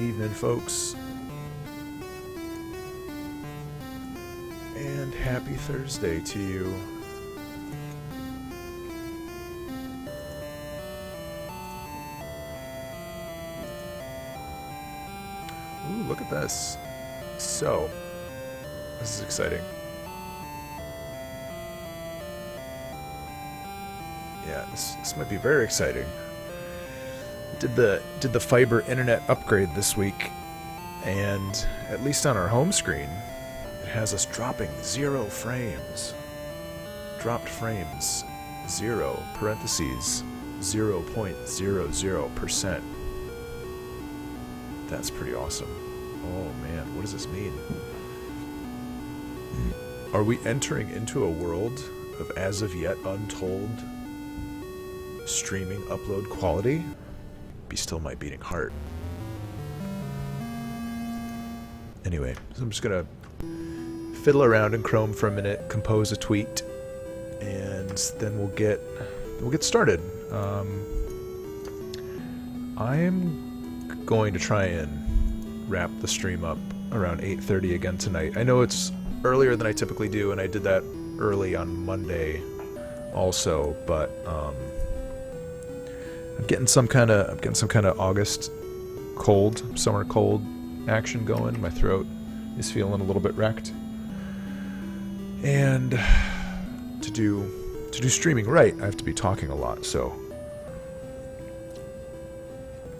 Evening, folks. And happy Thursday to you. Ooh, look at this. So, this is exciting. Yeah, this might be very exciting. Did the fiber internet upgrade this week, and at least on our home screen, it has us dropping 0 frames. Dropped frames, 0, parentheses, 0.00%. That's pretty awesome. Oh man, what does this mean? Are we entering into a world of as of yet untold streaming upload quality? Be still my beating heart. Anyway, so I'm just gonna fiddle around in Chrome for a minute, compose a tweet, and then we'll get started. I am going to try and wrap the stream up around 8:30 again tonight. I know it's earlier than I typically do, and I did that early on Monday also, but I'm getting some kind of August cold, summer cold action going. My throat is feeling a little bit wrecked. And to do streaming right, I have to be talking a lot, so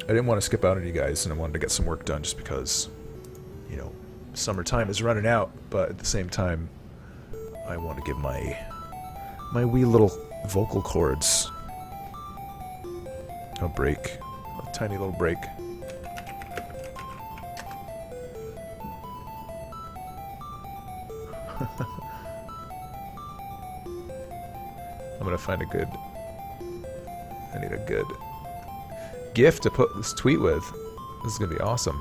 I didn't want to skip out on you guys, and I wanted to get some work done just because, you know, summertime is running out, but at the same time I want to give my wee little vocal cords a break. A tiny little break. I'm gonna find a good... I need a good GIF to put this tweet with. This is gonna be awesome.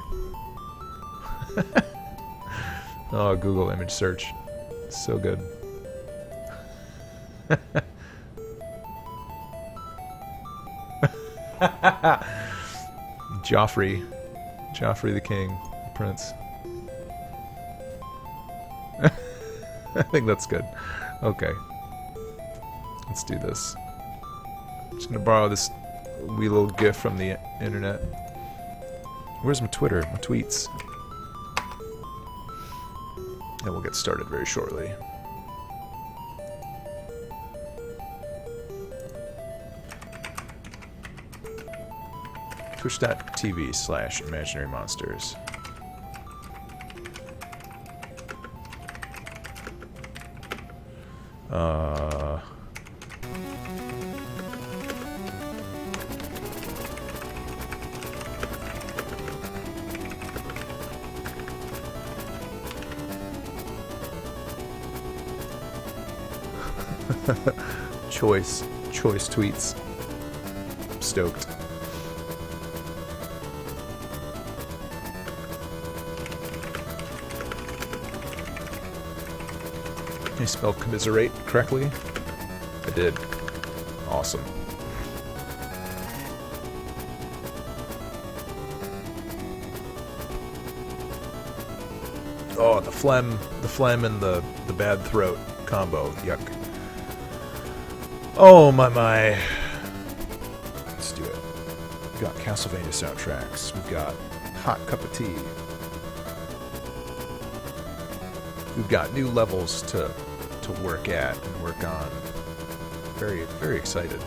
Oh, Google image search. So good. Joffrey the King, the Prince. I think that's good. Okay, let's do this. I'm just gonna borrow this wee little GIF from the internet. Where's my Twitter? My tweets? And we'll get started very shortly. Twitch.tv/imaginary-monsters. Choice tweets. I'm stoked. I spelled commiserate correctly? I did. Awesome. Oh, the phlegm and the bad throat combo. Yuck. Oh my. Let's do it. We've got Castlevania soundtracks. We've got Hot Cup of Tea. We've got new levels to work at and work on. Very, very excited.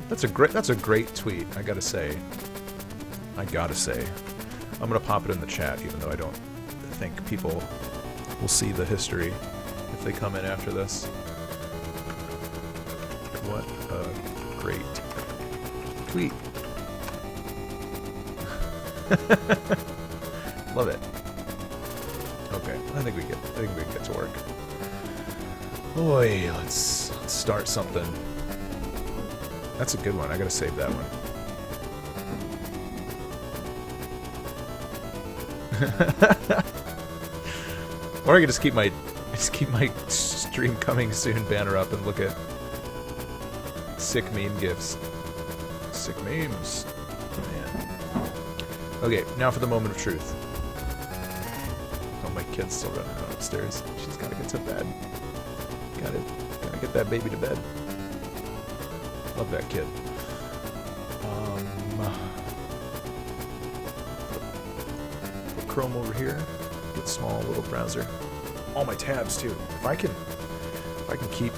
That's a great tweet, I gotta say. I'm gonna pop it in the chat, even though I don't think people will see the history if they come in after this. What a great tweet. Love it. Okay, I think we can get to work. Boy, let's start something. That's a good one. I gotta save that one. Or I could just keep my stream coming soon banner up and look at sick meme gifs. Sick memes. Man. Okay, now for the moment of truth. Oh, my kid's still running around upstairs. She's gotta get to bed. Gotta get that baby to bed. Love that kid. Put Chrome over here. Get small little browser. All my tabs too. If I can keep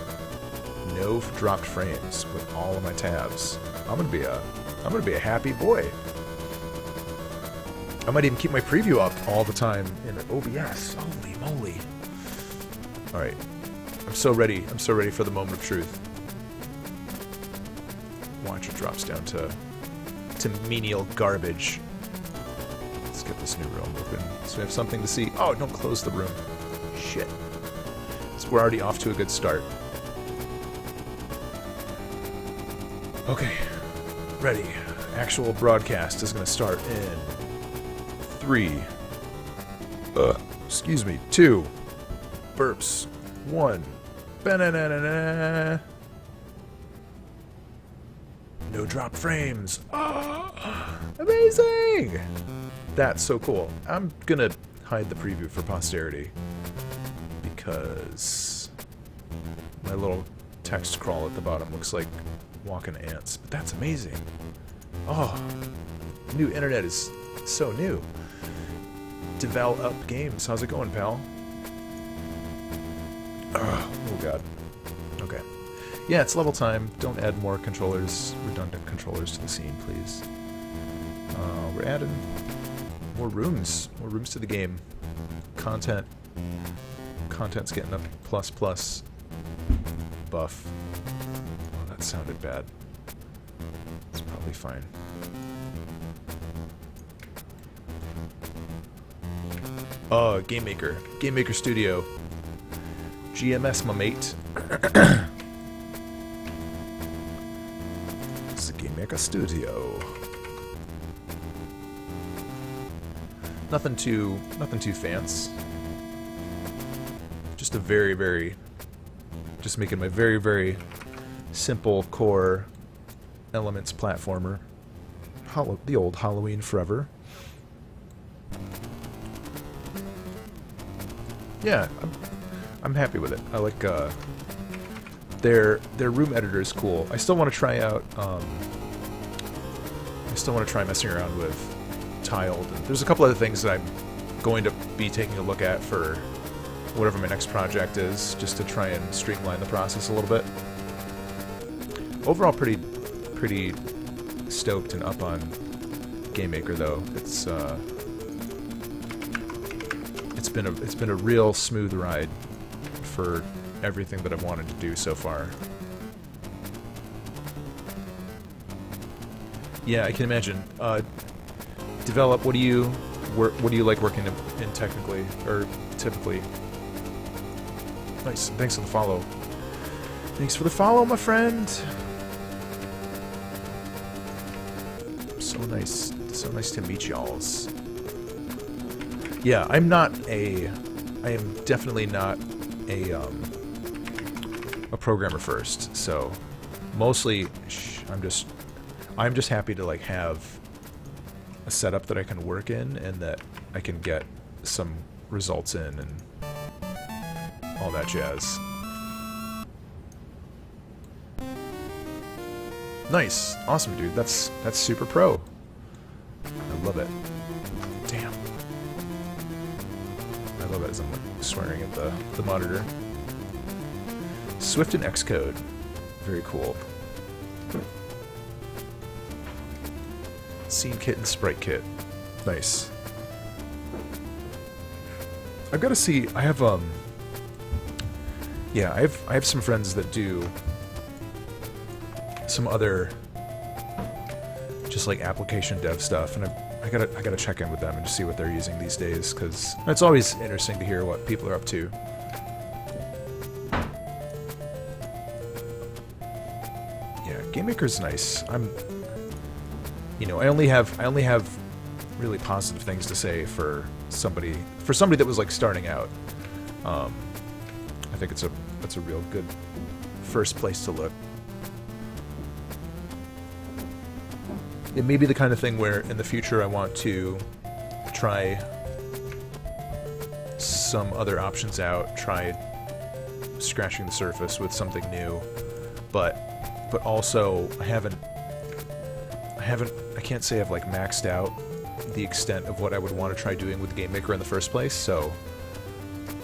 no dropped frames with all of my tabs, I'm gonna be a happy boy. I might even keep my preview up all the time in OBS. Holy moly! All right, I'm so ready. I'm so ready for the moment of truth. Watch it drops down to menial garbage. Let's get this new room open so we have something to see. Oh, don't close the room. Shit. So we're already off to a good start. Okay, ready. Actual broadcast is going to start in 3. Excuse me. 2. Burps. 1. Ba-na-na-na-na. No drop frames. Oh, amazing! That's so cool. I'm gonna hide the preview for posterity because my little text crawl at the bottom looks like walking ants. But that's amazing. Oh, new internet is so new. Develop Games. How's it going, pal? Oh god. Okay. Yeah, it's level time. Don't add more controllers, redundant controllers to the scene, please. We're adding more rooms to the game. Content's getting a plus buff. Oh, that sounded bad. It's probably fine. Game Maker Studio. GMS, my mate. It's the Game Maker Studio. Nothing too fancy. Just a just making my very simple core elements platformer. The old Halloween Forever. Yeah, I'm happy with it. I like their room editor is cool. I still want to try out. I still want to try messing around with tiled. And there's a couple other things that I'm going to be taking a look at for whatever my next project is, just to try and streamline the process a little bit. Overall, pretty stoked and up on Game Maker though. It's been a real smooth ride for everything that I've wanted to do so far. Yeah, I can imagine. Develop. What do you like working in technically or typically? Nice. Thanks for the follow. Thanks for the follow, my friend. So nice. So nice to meet y'alls. Yeah, I am definitely not a programmer first. So mostly I'm just happy to like have a setup that I can work in and that I can get some results in and all that jazz. Nice. Awesome, dude. That's super pro. I love it. Damn. I love it as I'm like swearing at the monitor. Swift and Xcode. Very cool. Scene kit and sprite kit. Nice. I've got to see. I have yeah, I have some friends that do some other just like application dev stuff, and I gotta check in with them and just see what they're using these days, because it's always interesting to hear what people are up to. Yeah, Game Maker's nice. I only have really positive things to say for somebody that was like starting out. I think that's a real good first place to look. it may be the kind of thing where in the future I want to try some other options out, try scratching the surface with something new, but also I can't say I've like maxed out the extent of what I would want to try doing with Game Maker in the first place, so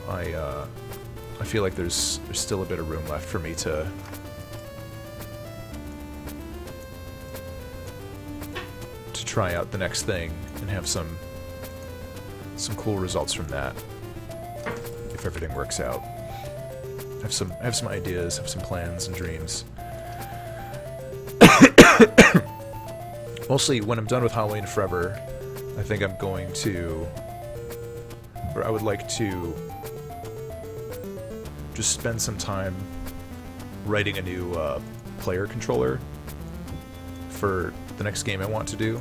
I feel like there's still a bit of room left for me to try out the next thing and have some cool results from that if everything works out. I have some ideas, have some plans and dreams. Mostly when I'm done with Halloween Forever, I think I'm going to, or I would like to just spend some time writing a new player controller for the next game I want to do.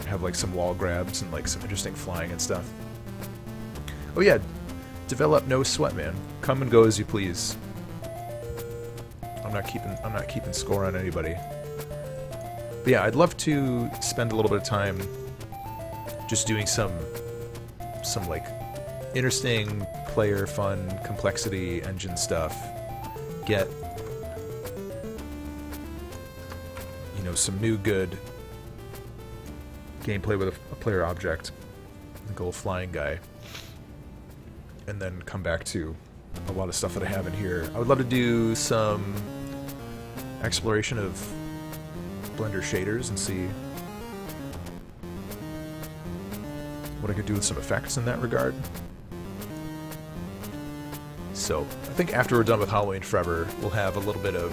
Have like some wall grabs and like some interesting flying and stuff. Oh yeah, develop no sweat, man. Come and go as you please. I'm not keeping score on anybody. But yeah, I'd love to spend a little bit of time just doing some like interesting player fun complexity engine stuff. Get, you know, some new good gameplay with a player object, like a little flying guy, and then come back to a lot of stuff that I have in here. I would love to do some exploration of Blender shaders and see what I could do with some effects in that regard. So I think after we're done with Halloween Forever, we'll have a little bit of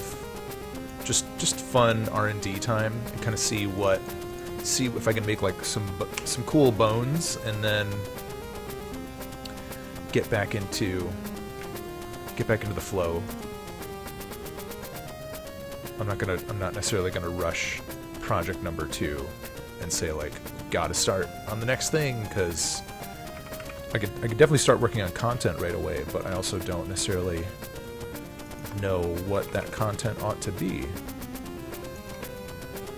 just fun R&D time and kind of see if I can make like some cool bones, and then get back into the flow. I'm not necessarily gonna rush project number 2 and say like gotta start on the next thing, because I could definitely start working on content right away, but I also don't necessarily know what that content ought to be,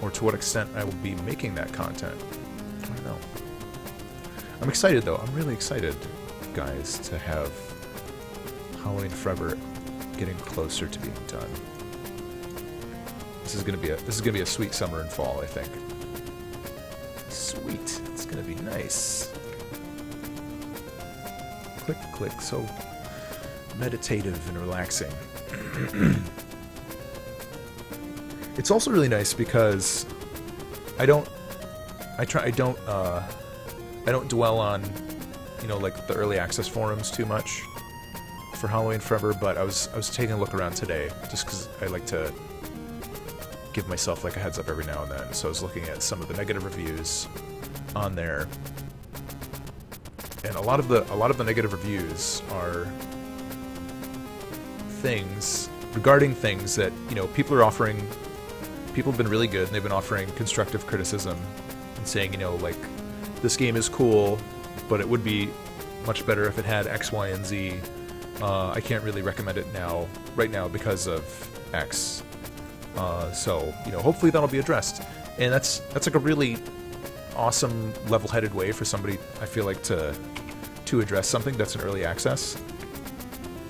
or to what extent I will be making that content. I don't know. I'm excited though. I'm really excited, guys, to have Halloween Forever getting closer to being done. This is gonna be a sweet summer and fall, I think. Sweet. It's gonna be nice. Click, click. So meditative and relaxing. It's also really nice because I don't dwell on, you know, like the early access forums too much for Halloween Forever, but I was taking a look around today just because I like to give myself like a heads up every now and then. So I was looking at some of the negative reviews on there, and a lot of the negative reviews are things regarding things that, you know, people are offering. People have been really good, and they've been offering constructive criticism and saying, you know, like, this game is cool, but it would be much better if it had X, Y, and Z. I can't really recommend it right now because of X. So, you know, hopefully that'll be addressed. And that's like a really awesome, level-headed way for somebody, I feel like, to address something that's in early access.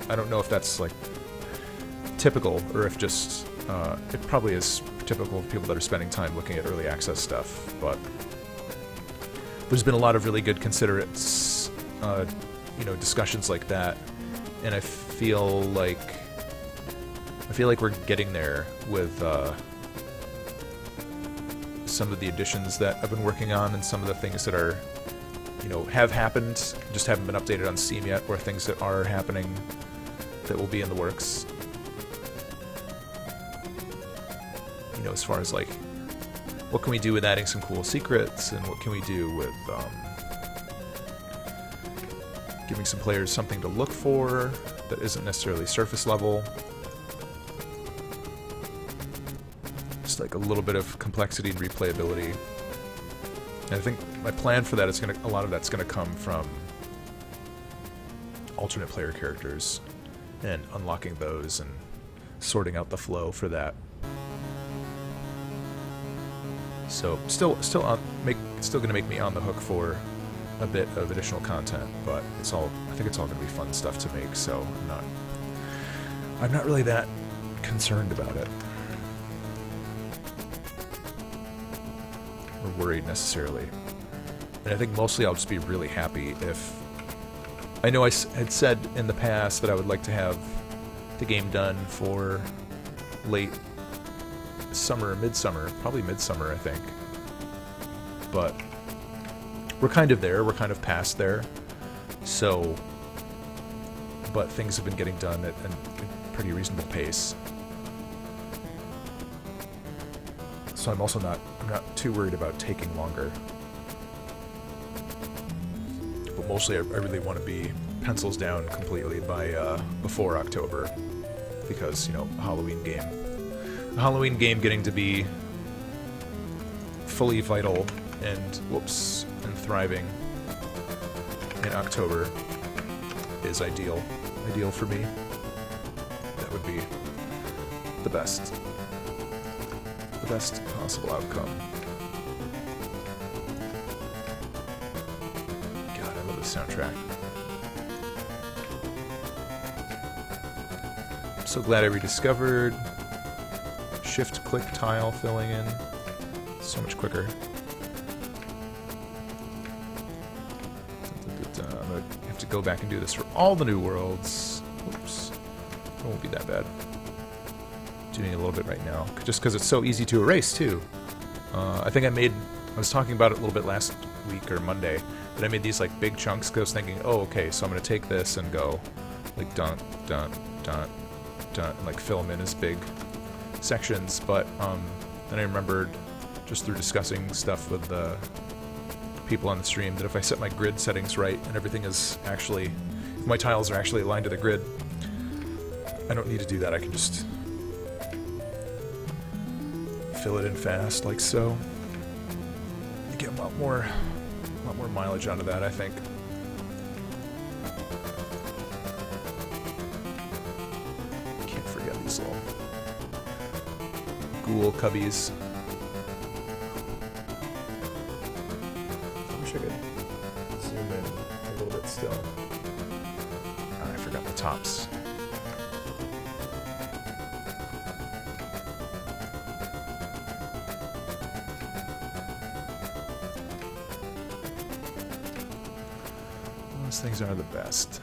I don't know if that's like typical, or if just it probably is typical of people that are spending time looking at early access stuff, but there's been a lot of really good, considerate, you know, discussions like that, and I feel like we're getting there with some of the additions that I've been working on, and some of the things that are, you know, have happened, just haven't been updated on Steam yet, or things that are happening that will be in the works. You know, as far as like, what can we do with adding some cool secrets, and what can we do with giving some players something to look for that isn't necessarily surface level. Just like a little bit of complexity and replayability. And I think my plan for that is a lot of that's gonna come from alternate player characters and unlocking those and sorting out the flow for that. So still gonna make me on the hook for a bit of additional content, but I think it's all gonna be fun stuff to make. So I'm not really that concerned about it, or worried necessarily. And I think mostly I'll just be really happy if... I know I had said in the past that I would like to have the game done for late summer, midsummer, probably midsummer, I think. But we're kind of there, we're kind of past there. So, but things have been getting done at a pretty reasonable pace. So I'm not too worried about taking longer. But mostly I really want to be pencils down completely by before October, because, you know, Halloween game getting to be fully vital and thriving in October is ideal for me. That would be the best possible outcome. God, I love this soundtrack. I'm so glad I rediscovered shift-click tile filling in. So much quicker. I'm going to have to go back and do this for all the new worlds. Oops. It won't be that bad. Doing it a little bit right now, just because it's so easy to erase, too. I think I was talking about it a little bit last week or Monday, but I made these, like, big chunks, because I was thinking, oh, okay, so I'm going to take this and go, like, dun, dun, dun, dun, and, like, fill them in as big sections, but then I remembered, just through discussing stuff with the people on the stream, that if I set my grid settings right and everything is actually, if my tiles are actually aligned to the grid, I don't need to do that. I can just fill it in fast, like so. You get a lot more mileage out of that, I think. Can't forget these little ghoul cubbies. I wish I could zoom in a little bit still. Oh, I forgot the tops. Those things are the best.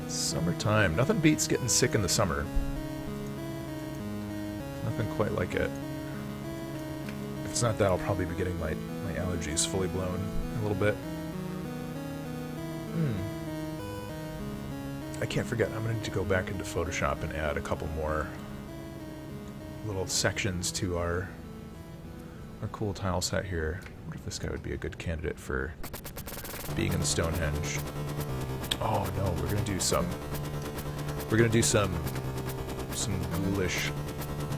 Summertime. Nothing beats getting sick in the summer. Nothing quite like it. If it's not that, I'll probably be getting my allergies fully blown a little bit. I can't forget, I'm going to need to go back into Photoshop and add a couple more little sections to our cool tile set here. I wonder if this guy would be a good candidate for being in the Stonehenge. Oh no, we're gonna do some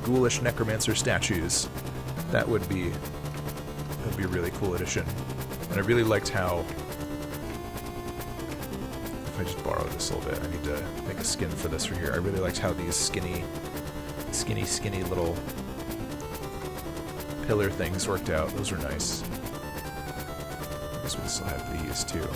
ghoulish necromancer statues. That would be a really cool addition. And I really liked how, if I just borrow this a little bit, I need to make a skin for this right here. I really liked how these skinny little pillar things worked out. Those were nice. I guess we'll still have these too.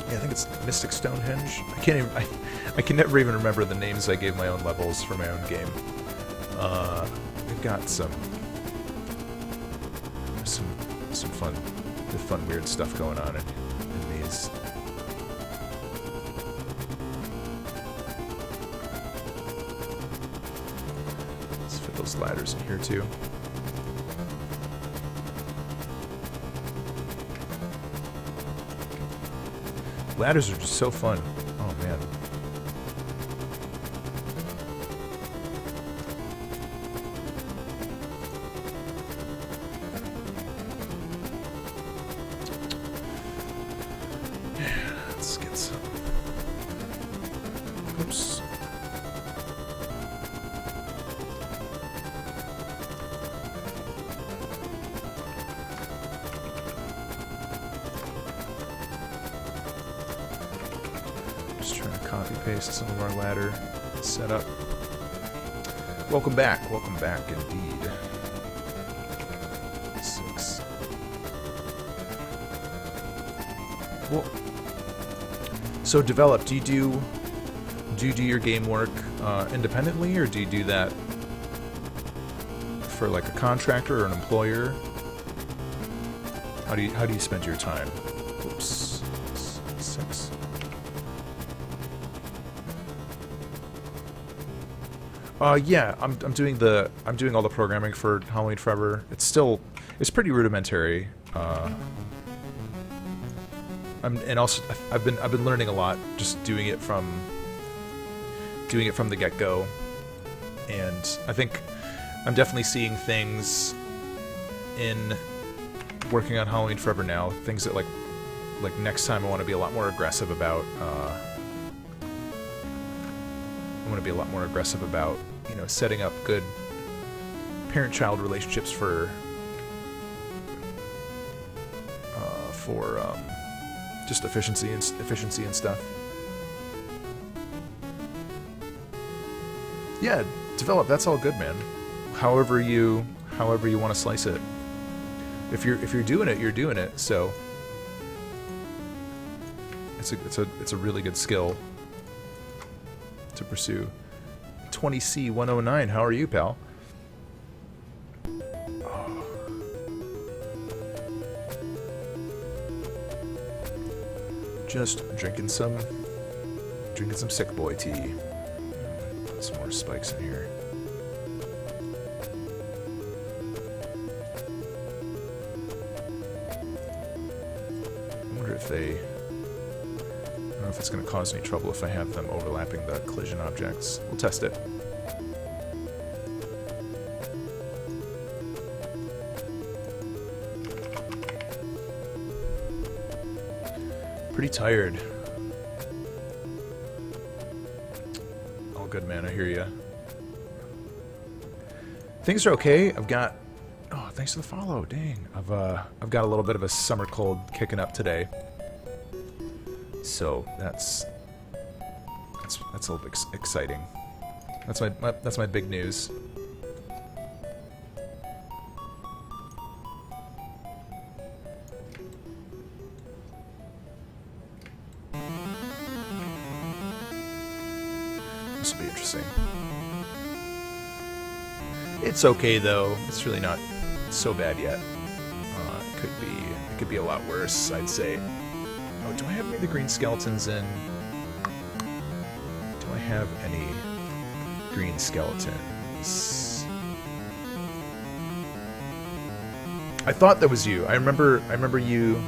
Yeah, I think it's Mystic Stonehenge. I can never even remember the names I gave my own levels for my own game. We've got some fun weird stuff going on in these. Let's fit those ladders in here too. Ladders are just so fun. Oh man. Copy paste some of our ladder setup. Welcome back indeed. 6. Well, so develop. Do you do your game work independently, or do you do that for like a contractor or an employer? How do you spend your time? Oops. 6. Yeah, I'm doing all the programming for Halloween Forever. It's pretty rudimentary. And also I've been learning a lot just doing it from the get-go, and I think I'm definitely seeing things in working on Halloween Forever now. Things that like next time I want to be a lot more aggressive about. Setting up good parent-child relationships for just efficiency and stuff. Yeah, develop. That's all good, man. However you want to slice it. If you're doing it, you're doing it. So it's a really good skill to pursue. 20C109. How are you, pal? Just drinking some sick boy tea. Put some more spikes in here. I wonder if I don't know if it's going to cause any trouble if I have them overlapping the collision objects. We'll test it. Pretty tired. All good, man. I hear ya. Things are okay. I've got. Oh, thanks for the follow. Dang. I've got a little bit of a summer cold kicking up today. So that's a little bit exciting. That's my big news. This will be interesting. It's okay though. It's really not so bad yet. It could be a lot worse, I'd say. Oh, do I have any of the green skeletons in? Do I have any green skeletons? I thought that was you. I remember you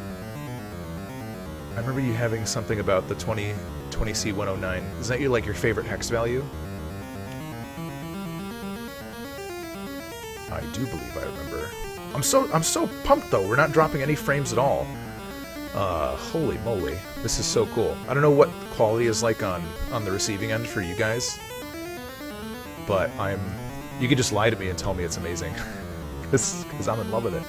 having something about the 20C109. Is that your favorite hex value? I do believe I remember. I'm so pumped though. We're not dropping any frames at all. Holy moly. This is so cool. I don't know what quality is like on the receiving end for you guys, but you could just lie to me and tell me it's amazing. Because I'm in love with it.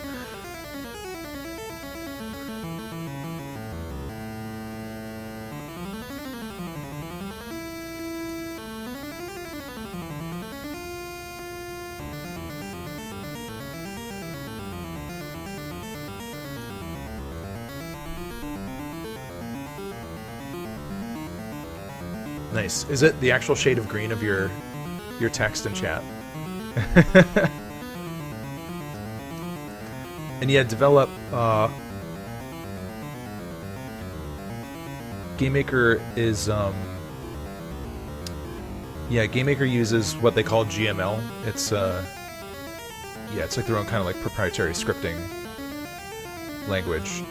Nice. Is it the actual shade of green of your text and chat? And yeah, develop. GameMaker is yeah, GameMaker uses what they call GML. It's it's like their own kind of like proprietary scripting language.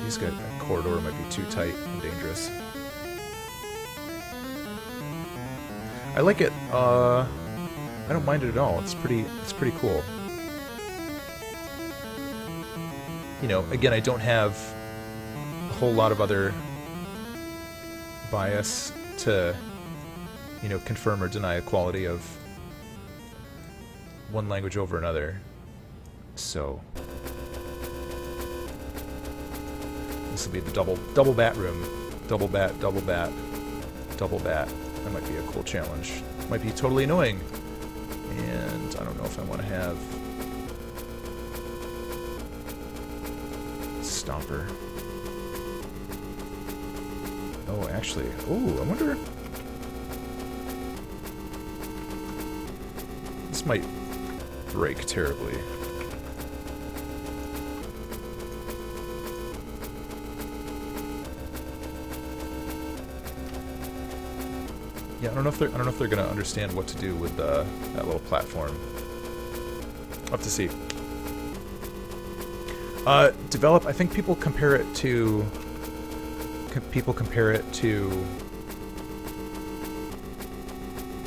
These guys, that corridor might be too tight and dangerous. I like it. I don't mind it at all. It's pretty cool. You know, again, I don't have a whole lot of other bias to, you know, confirm or deny a quality of one language over another. So this will be the double bat room. Double bat, double bat, double bat. That might be a cool challenge. Might be totally annoying. And I don't know if I want to have Stomper. Oh, actually. Oh, I wonder. This might break terribly. Yeah, I don't know if they're gonna understand what to do with that little platform. I'll have to see. Develop. I think people compare it to.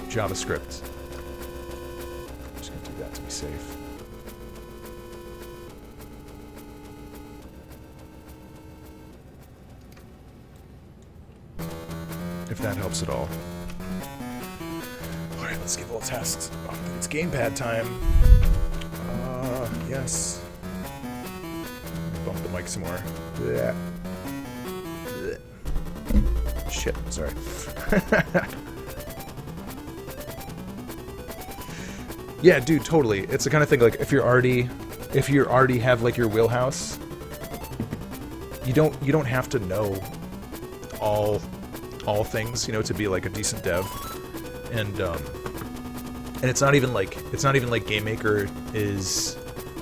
JavaScript. I'm just gonna do that to be safe. If that helps at all. Alright, let's give a little test. Oh, it's gamepad time. Yes. Bump the mic some more. Blech. Blech. Shit, sorry. Yeah, dude, totally. It's the kind of thing, like, if you already have, like, your wheelhouse, you don't have to know all things, you know, to be like a decent dev. And it's not even like GameMaker is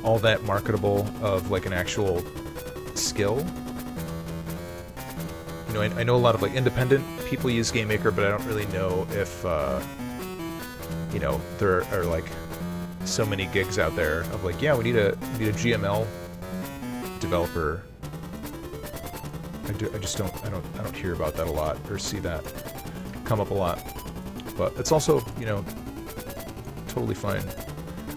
all that marketable of like an actual skill. You know, I know a lot of like independent people use GameMaker, but I don't really know if you know, there are like so many gigs out there of like, yeah, we need a GML developer. I don't hear about that a lot or see that come up a lot. But it's also, you know, totally fine.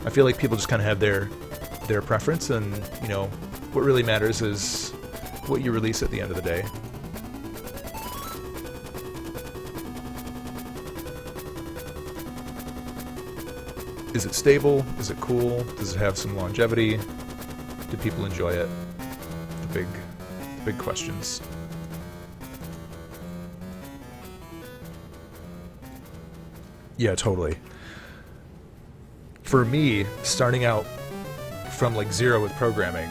I feel like people just kind of have their preference, and, you know, what really matters is what you release at the end of the day. Is it stable? Is it cool? Does it have some longevity? Do people enjoy it? The big questions. Yeah, totally. For me, starting out from like zero with programming,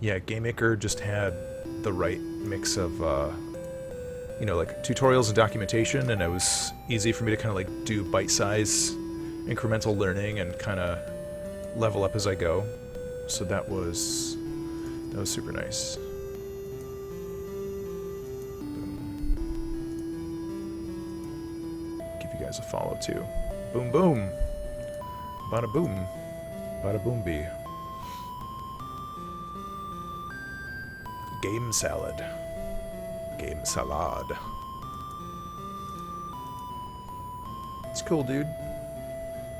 yeah, GameMaker just had the right mix of, you know, like tutorials and documentation, and it was easy for me to kind of like do bite-size incremental learning and kind of level up as I go. So that was super nice. As a follow too. Boom boom. Bada boom. Bada boom bee. Game salad. Game salad. It's cool, dude.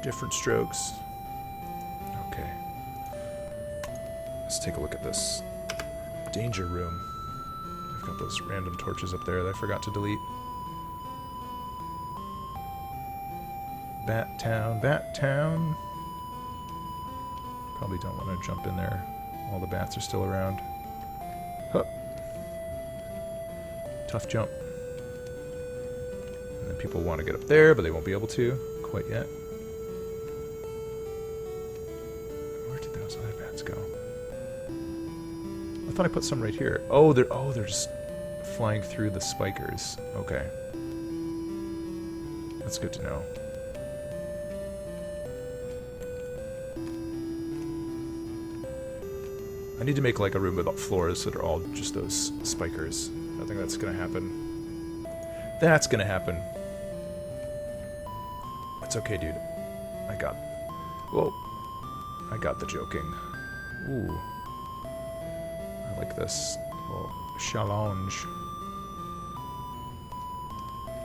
Different strokes. Okay. Let's take a look at this. Danger room. I've got those random torches up there that I forgot to delete. Bat Town, Bat Town. Probably don't want to jump in there while the bats are still around. Hup. Tough jump. And then people want to get up there, but they won't be able to quite yet. Where did those other bats go? I thought I put some right here. Oh, they're just flying through the spikers. Okay. That's good to know. I need to make like a room without floors that are all just those spikers. I think that's gonna happen. That's gonna happen. It's okay, dude. Whoa. I got the joking. Ooh. I like this. Little challenge.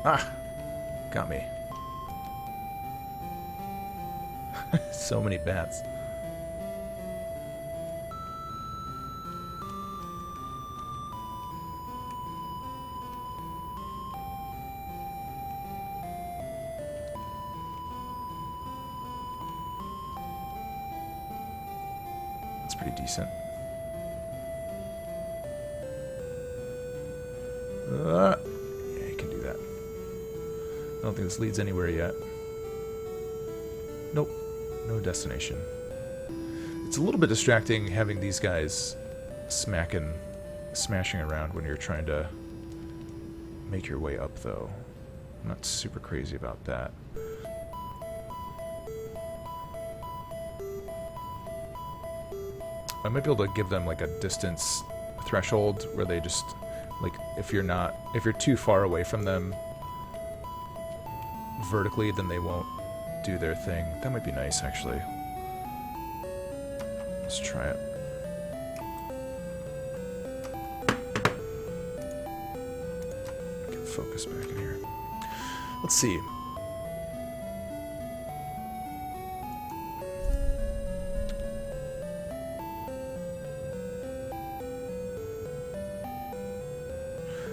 Ah! Got me. So many bats. Pretty decent. don't think this leads anywhere yet. Nope. No destination. It's a little bit distracting having these guys smashing around when you're trying to make your way up, though. I'm not super crazy about that. I might be able to give them like a distance threshold where they just, like, if you're too far away from them vertically, then they won't do their thing. That might be nice, actually. Let's try it. Get focus back in here. Let's see.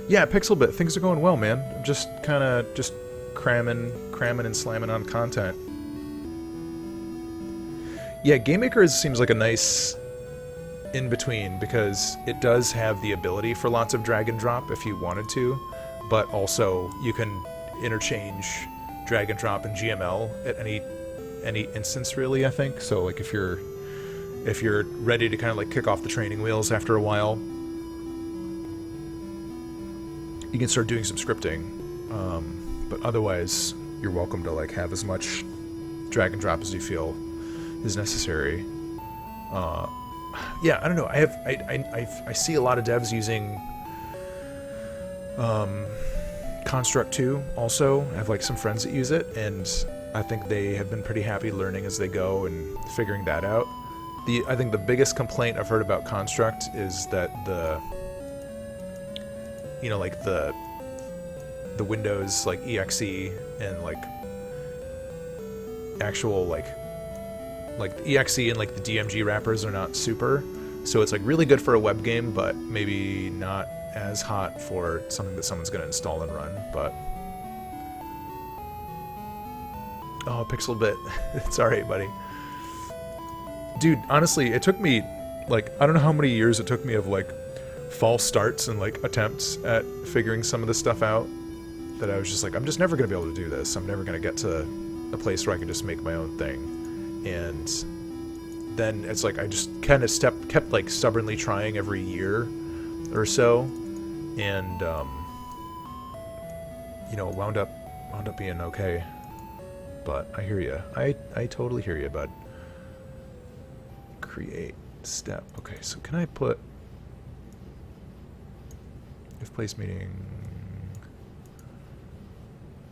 Yeah, Pixelbit, things are going well, man. I'm just kind of cramming and slamming on content. Yeah, GameMaker seems like a nice in-between because it does have the ability for lots of drag and drop if you wanted to, but also you can interchange drag and drop and GML at any instance, really, I think. So like if you're ready to kind of like kick off the training wheels after a while, you can start doing some scripting, but otherwise you're welcome to like have as much drag and drop as you feel is necessary. Yeah, I don't know. I see a lot of devs using Construct 2 also. I have like some friends that use it, and I think they have been pretty happy learning as they go and figuring that out. I think the biggest complaint I've heard about Construct is that like the Windows like exe and like actual like the exe and like the DMG wrappers are not super, so it's like really good for a web game, but maybe not as hot for something that someone's gonna install and run. But oh, Pixelbit, it's alright, buddy. Dude, honestly, it took me like I don't know how many years it took me of like false starts and like attempts at figuring some of this stuff out that I was just like, I'm just never gonna be able to do this. I'm never gonna get to a place where I can just make my own thing. And then it's like I just kind of kept like stubbornly trying every year or so, and wound up being okay. But I hear you. I totally hear you, bud. Create step. Okay, so can I put if place meeting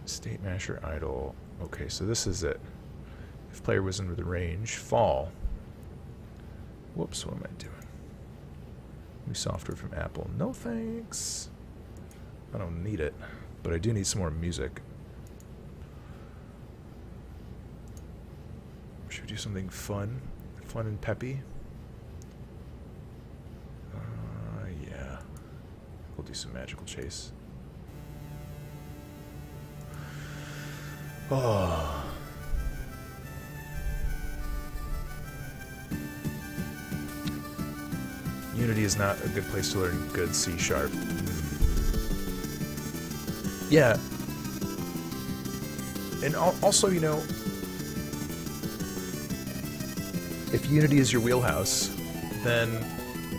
state masher idle? Okay, so this is it. If player was under the range, fall. Whoops, what am I doing? New software from Apple. No thanks. I don't need it, but I do need some more music. Should we do something fun and peppy? Yeah. We'll do some magical chase. Oh. Unity is not a good place to learn good C#. Yeah. And also, if Unity is your wheelhouse, then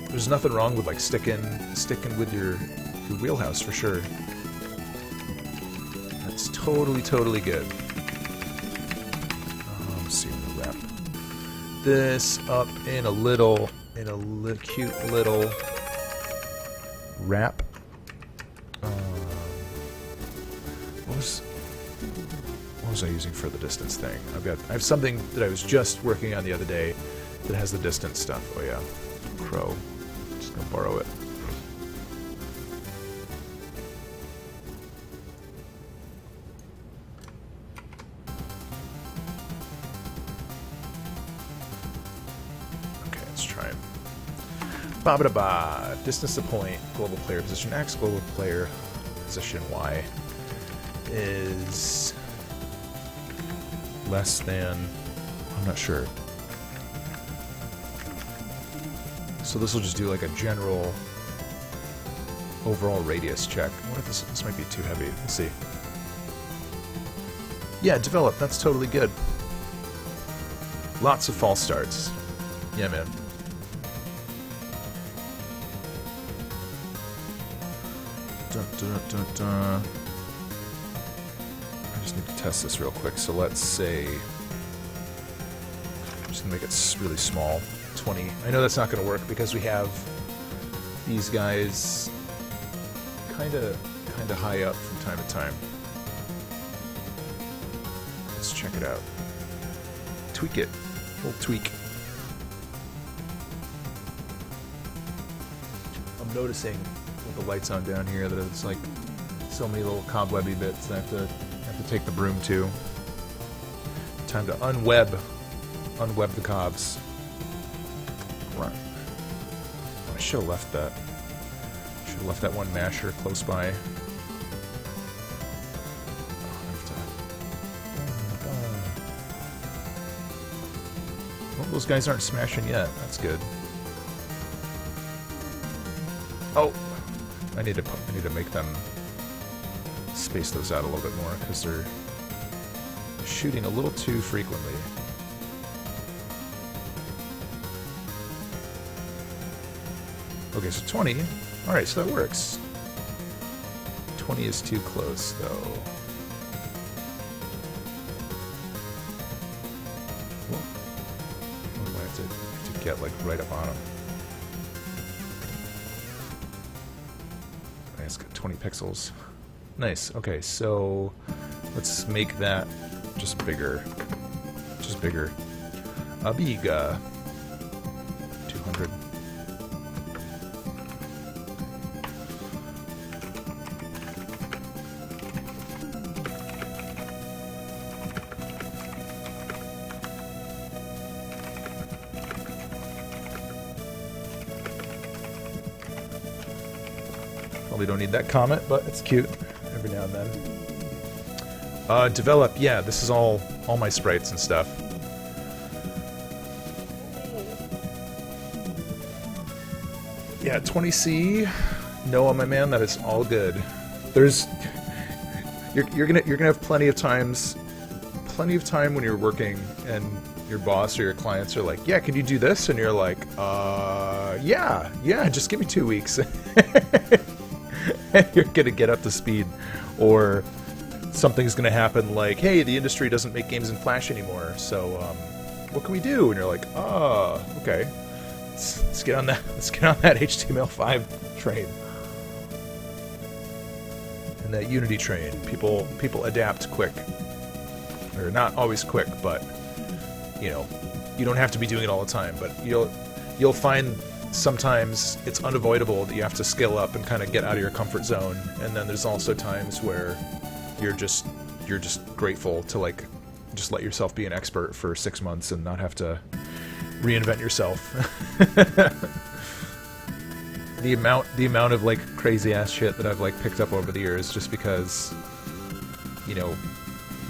there's nothing wrong with like sticking with your wheelhouse for sure. That's totally good. Let's see, I'm gonna wrap this up in a cute little wrap. What was I using for the distance thing? I have something that I was just working on the other day that has the distance stuff. Oh yeah, Crow. Just gonna borrow it. Okay, let's try it. Ba-ba-da-ba. Distance to point, global player position X, global player position Y is less than, I'm not sure. So this will just do like a general overall radius check. What if this might be too heavy? Let's see. Yeah, develop. That's totally good. Lots of false starts. Yeah, man. Dun, dun, dun, dun. I just need to test this real quick. So let's say... I'm just going to make it really small. 20. I know that's not going to work because we have these guys kind of high up from time to time. Let's check it out. Tweak it. A little tweak. I'm noticing with the lights on down here that it's like so many little cobwebby bits that I have to take the broom to. Time to unweb the cobs. Right. I should have left that. Should have left that one masher close by. Well, those guys aren't smashing yet. That's good. Oh, I need to make them space those out a little bit more because they're shooting a little too frequently. Okay, so 20. All right, so that works. 20 is too close, though. What do I have to get, like, right up on them? It's got 20 pixels. Nice. Okay, so let's make that just bigger. Just bigger. Abiga. 200. Probably don't need that comment, but it's cute every now and then. Develop, yeah, this is all my sprites and stuff. Yeah, 20C. Noah, my man, that is all good. There's you're gonna have plenty of time when you're working and your boss or your clients are like, yeah, can you do this? And you're like, yeah, just give me 2 weeks. You're gonna get up to speed, or something's gonna happen like, hey, the industry doesn't make games in Flash anymore, so what can we do? And you're like, oh, okay, let's get on that HTML5 train and that Unity train. People adapt quick, or not always quick, but you know, you don't have to be doing it all the time, but you'll find sometimes it's unavoidable that you have to scale up and kind of get out of your comfort zone, and then there's also times where you're just grateful to like just let yourself be an expert for 6 months and not have to reinvent yourself. the amount of like crazy ass shit that I've like picked up over the years just because, you know,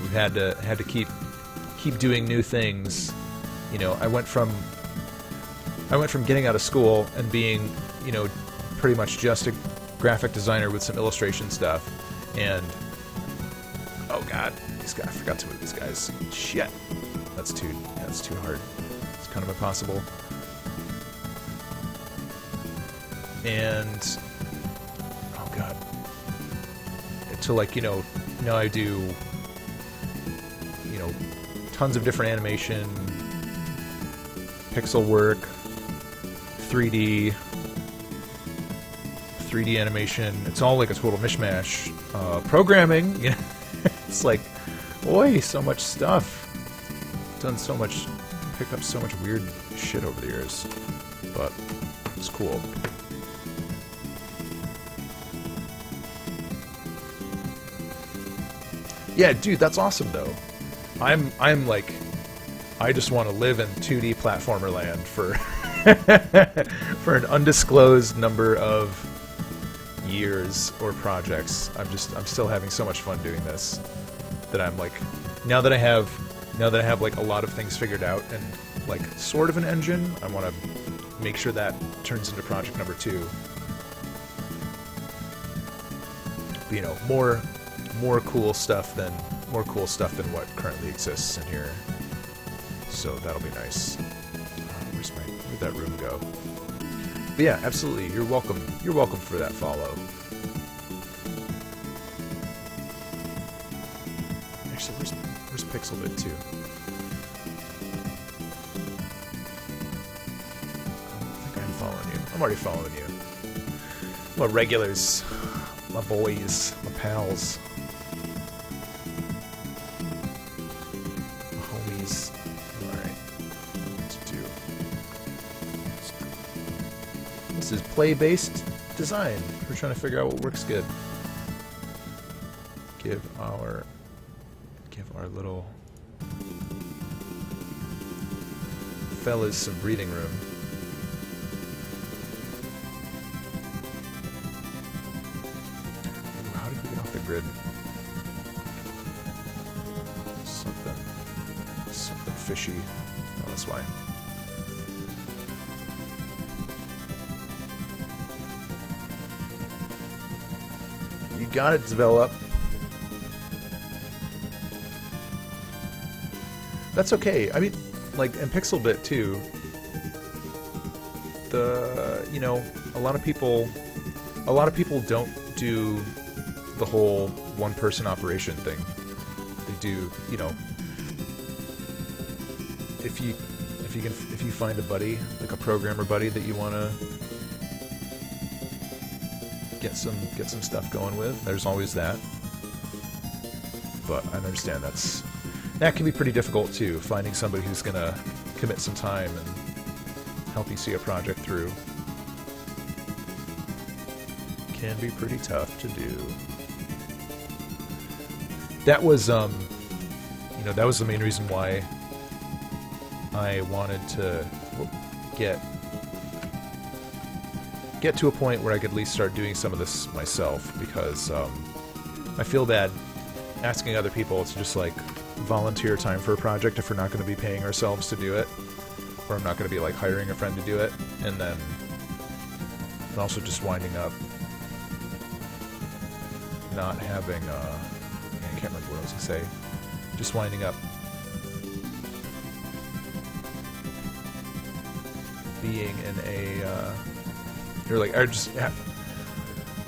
we've had to keep doing new things. You know, I went from getting out of school and being, you know, pretty much just a graphic designer with some illustration stuff, and oh god, I forgot to move these guys. Shit, that's too hard. It's kind of impossible. And oh god, to like, you know, now I do, you know, tons of different animation, pixel work, 3D animation. It's all like a total mishmash. Programming, you know, it's like, boy, so much stuff. Done so much, picked up so much weird shit over the years, but it's cool. Yeah, dude, that's awesome though. I'm like, I just want to live in 2D platformer land for for an undisclosed number of years or projects. I'm still having so much fun doing this that I'm like, now that I have like a lot of things figured out and like sort of an engine, I want to make sure that turns into project number 2. You know, more cool stuff than more cool stuff than what currently exists in here. So that'll be nice. Where'd that room go? But yeah, absolutely. You're welcome. You're welcome for that follow. Actually, where's Pixelbit too? I think I'm following you. I'm already following you. My regulars, my boys, my pals, my homies. All right, what to do? This is play-based design. We're trying to figure out what works good. Give our little fellas some breathing room. Ooh, how did we get off the grid? Something fishy. Oh, that's why. You got it, develop. That's okay. I mean, like, in Pixelbit too, a lot of people don't do the whole one-person operation thing. They do, if you find a buddy, like a programmer buddy that you want to get some stuff going with, there's always that. But I understand that can be pretty difficult too, finding somebody who's going to commit some time and help you see a project through. Can be pretty tough to do. That was, that was the main reason why I wanted to get to a point where I could at least start doing some of this myself, because I feel bad asking other people to just like volunteer time for a project if we're not going to be paying ourselves to do it, or I'm not going to be like hiring a friend to do it, and then also just winding up not having I can't remember what I was going to say, just winding up being in a you're like, I'm trying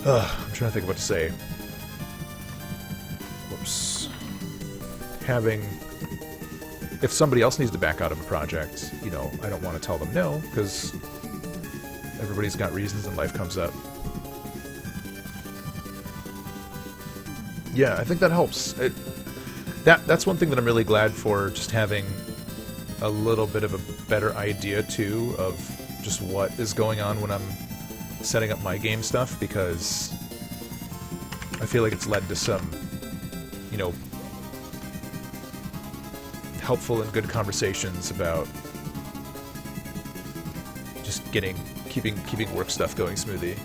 to think of what to say. Whoops. If somebody else needs to back out of a project, I don't want to tell them no, because everybody's got reasons and life comes up. Yeah, I think that helps. That's one thing that I'm really glad for, just having a little bit of a better idea too of just what is going on when I'm setting up my game stuff, because I feel like it's led to some, helpful and good conversations about just keeping work stuff going smoothly.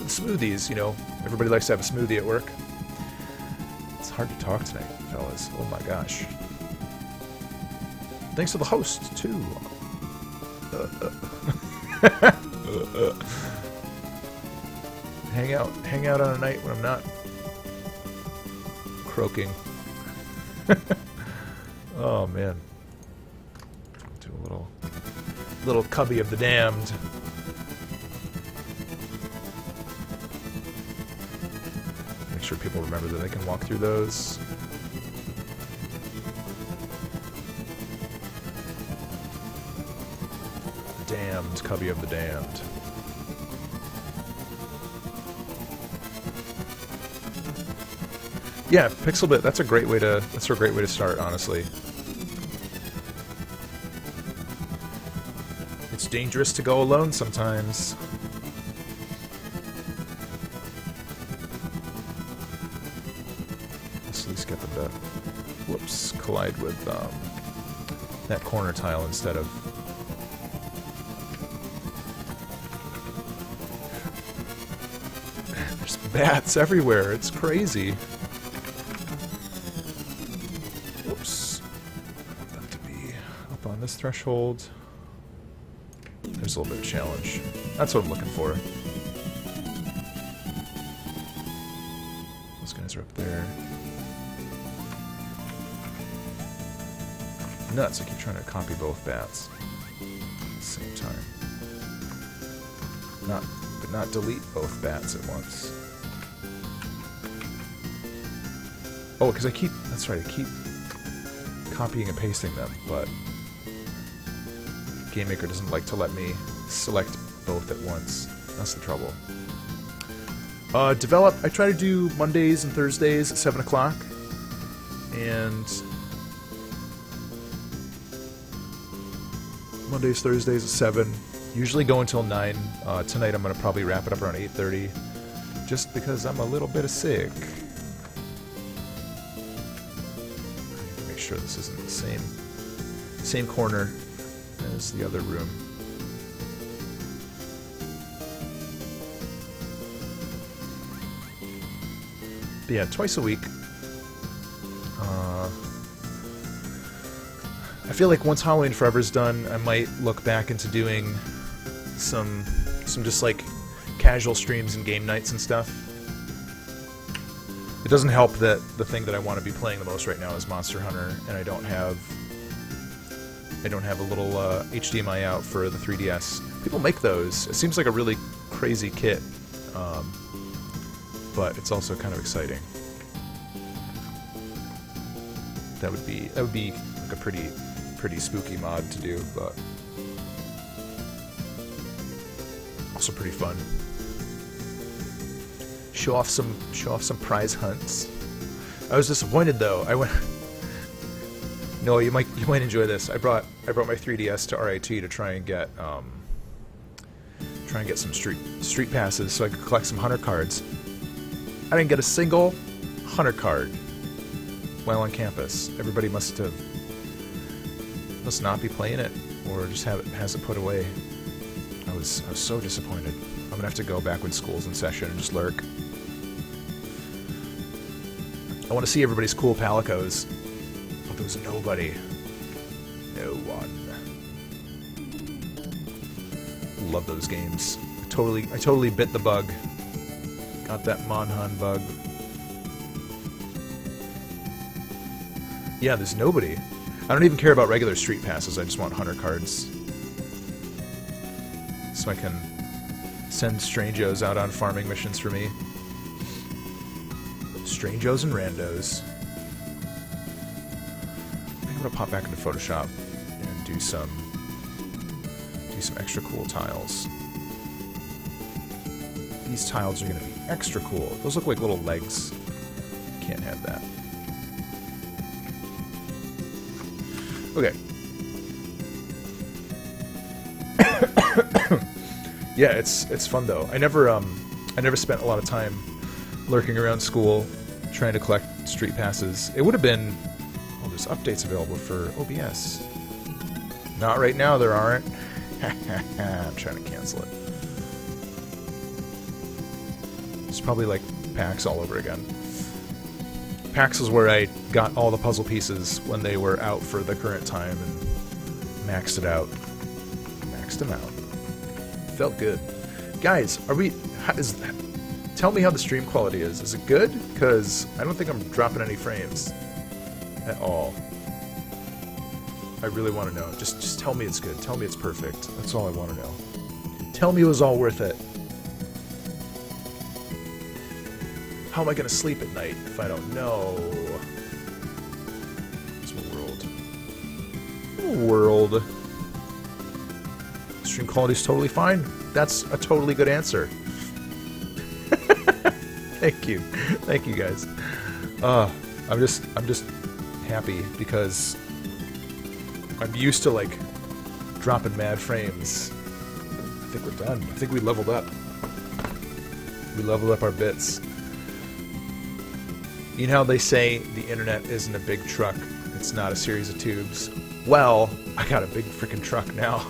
Smoothies, everybody likes to have a smoothie at work. It's hard to talk tonight, fellas. Oh my gosh. Thanks to the host too. Hang out on a night when I'm not croaking. Oh man. Do a little cubby of the damned. Make sure people remember that they can walk through those. Damned cubby of the damned. Yeah, Pixelbit, that's a great way to start, honestly. It's dangerous to go alone sometimes. Let's at least get them to, whoops, collide with that corner tile instead of there's bats everywhere. It's crazy. This threshold. There's a little bit of challenge. That's what I'm looking for. Those guys are up there. Nuts, I keep trying to copy both bats at the same time. But not delete both bats at once. Oh, because that's right, I keep copying and pasting them, but GameMaker doesn't like to let me select both at once. That's the trouble. Develop, I try to do Mondays and Thursdays at 7 o'clock. And Mondays, Thursdays at 7. Usually go until 9. Tonight I'm going to probably wrap it up around 8:30. Just because I'm a little bit sick. Make sure this isn't the same corner as the other room. But yeah, twice a week. I feel like once Halloween Forever's done, I might look back into doing some just like casual streams and game nights and stuff. It doesn't help that the thing that I want to be playing the most right now is Monster Hunter, and I don't have a little HDMI out for the 3DS. People make those. It seems like a really crazy kit, but it's also kind of exciting. That would be like a pretty spooky mod to do, but also pretty fun. Show off some prize hunts. I was disappointed though. I went. No, you might enjoy this. I brought my 3DS to RIT to try and get some street passes so I could collect some hunter cards. I didn't get a single hunter card while on campus. Everybody must not be playing it, or just has it put away. I was so disappointed. I'm gonna have to go back when school's in session and just lurk. I want to see everybody's cool palicos. But there was nobody. No one. Love those games. I totally bit the bug. Got that Monhan bug. Yeah, there's nobody. I don't even care about regular street passes, I just want hunter cards. So I can send Strangos out on farming missions for me. Strangos and randos. I'm gonna pop back into Photoshop and do some extra cool tiles. These tiles are gonna be extra cool. Those look like little legs. Can't have that. Okay. Yeah, it's fun though. I never spent a lot of time lurking around school trying to collect street passes. It would have been. Oh, there's updates available for OBS. Not right now. There aren't. I'm trying to cancel it. It's probably like PAX all over again. PAX is where I got all the puzzle pieces when they were out for the current time and maxed it out. Maxed them out. Felt good. Guys, tell me how the stream quality is. Is it good? Because I don't think I'm dropping any frames at all. I really want to know. Just tell me it's good. Tell me it's perfect. That's all I want to know. Tell me it was all worth it. How am I going to sleep at night if I don't know? It's my world. Stream quality is totally fine. That's a totally good answer. Thank you. Thank you, guys. I'm just happy because I'm used to, like, dropping mad frames. I think we're done. I think we leveled up. We leveled up our bits. You know how they say the internet isn't a big truck, it's not a series of tubes? Well, I got a big freaking truck now.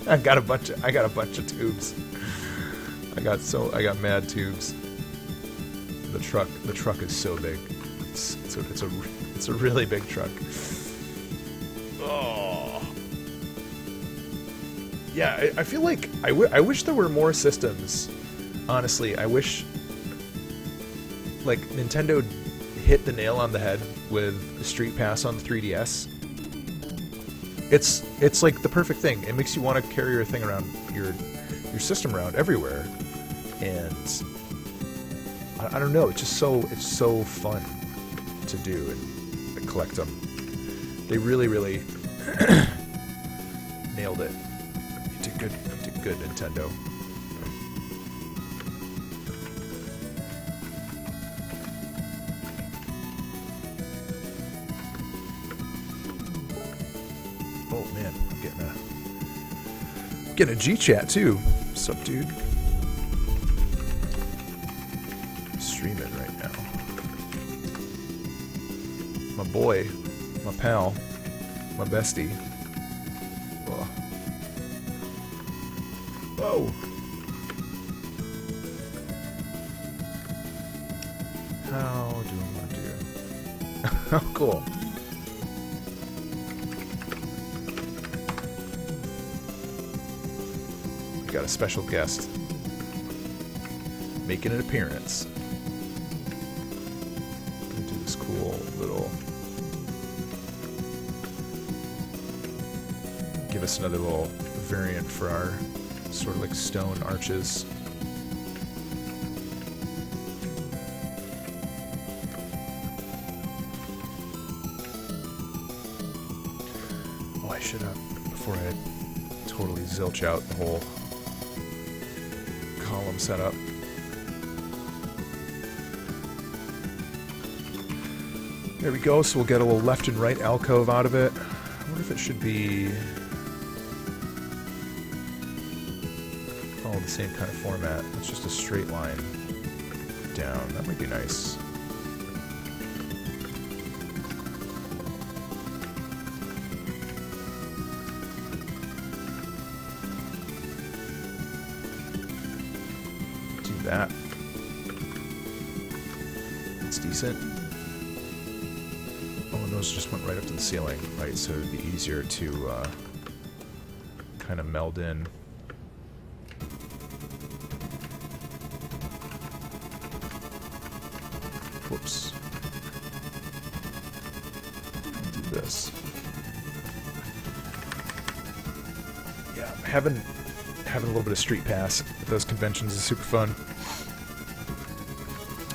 I got a bunch of tubes. I got mad tubes. The truck is so big. It's a really big truck. Oh. Yeah, I feel like I wish there were more systems. Honestly, I wish like Nintendo hit the nail on the head with the Street Pass on the 3DS. It's like the perfect thing. It makes you want to carry your thing around, your system around everywhere, and I don't know. It's so fun to do and collect them. They really nailed it. You did good, Nintendo. Oh man, I'm getting a G chat too. What's up, dude? Streaming right now. My boy, my pal, my bestie. Whoa. Whoa. How do I want to do? Oh, cool. We got a special guest making an appearance. Do this cool little. Give us another little variant for our sort of like stone arches. Oh, I should have, before I totally zilch out the whole column setup. There we go, so we'll get a little left and right alcove out of it. I wonder if it should be all the same kind of format. It's just a straight line down. That might be nice. Do that. It's decent. Oh, and those just went right up to the ceiling, right? So it would be easier to kind of meld in. Whoops. Do this. Yeah, having a little bit of Street Pass at those conventions is super fun.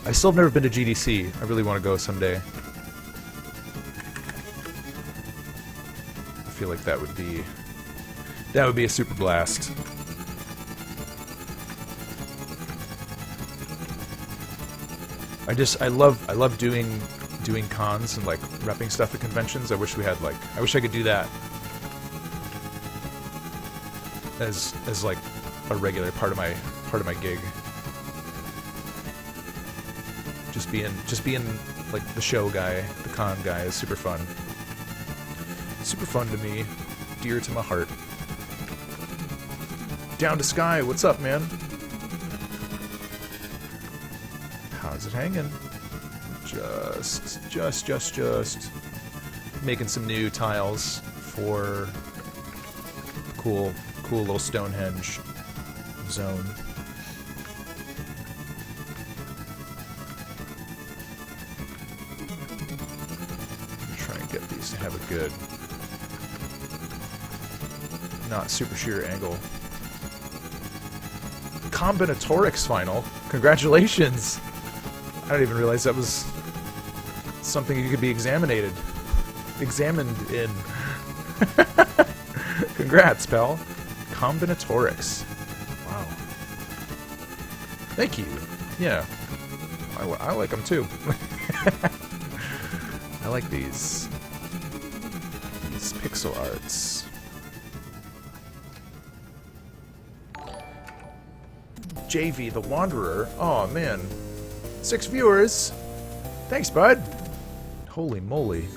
I still have never been to GDC. I really want to go someday. I feel like that would be a super blast. I love doing cons and like repping stuff at conventions. I wish I could do that as like a regular part of my gig. Just being like the show guy, the con guy is super fun. Super fun to me, dear to my heart. Down to Sky, what's up, man? How's it hanging? Just making some new tiles for cool little Stonehenge zone. Try and get these to have a good, not super sheer angle. Combinatorics final. Congratulations! I didn't even realize that was something you could be examined in. Congrats, pal. Combinatorics. Wow. Thank you. Yeah. I like them too. I like these pixel arts. JV the Wanderer. Oh man. 6 viewers. Thanks, bud. Holy moly.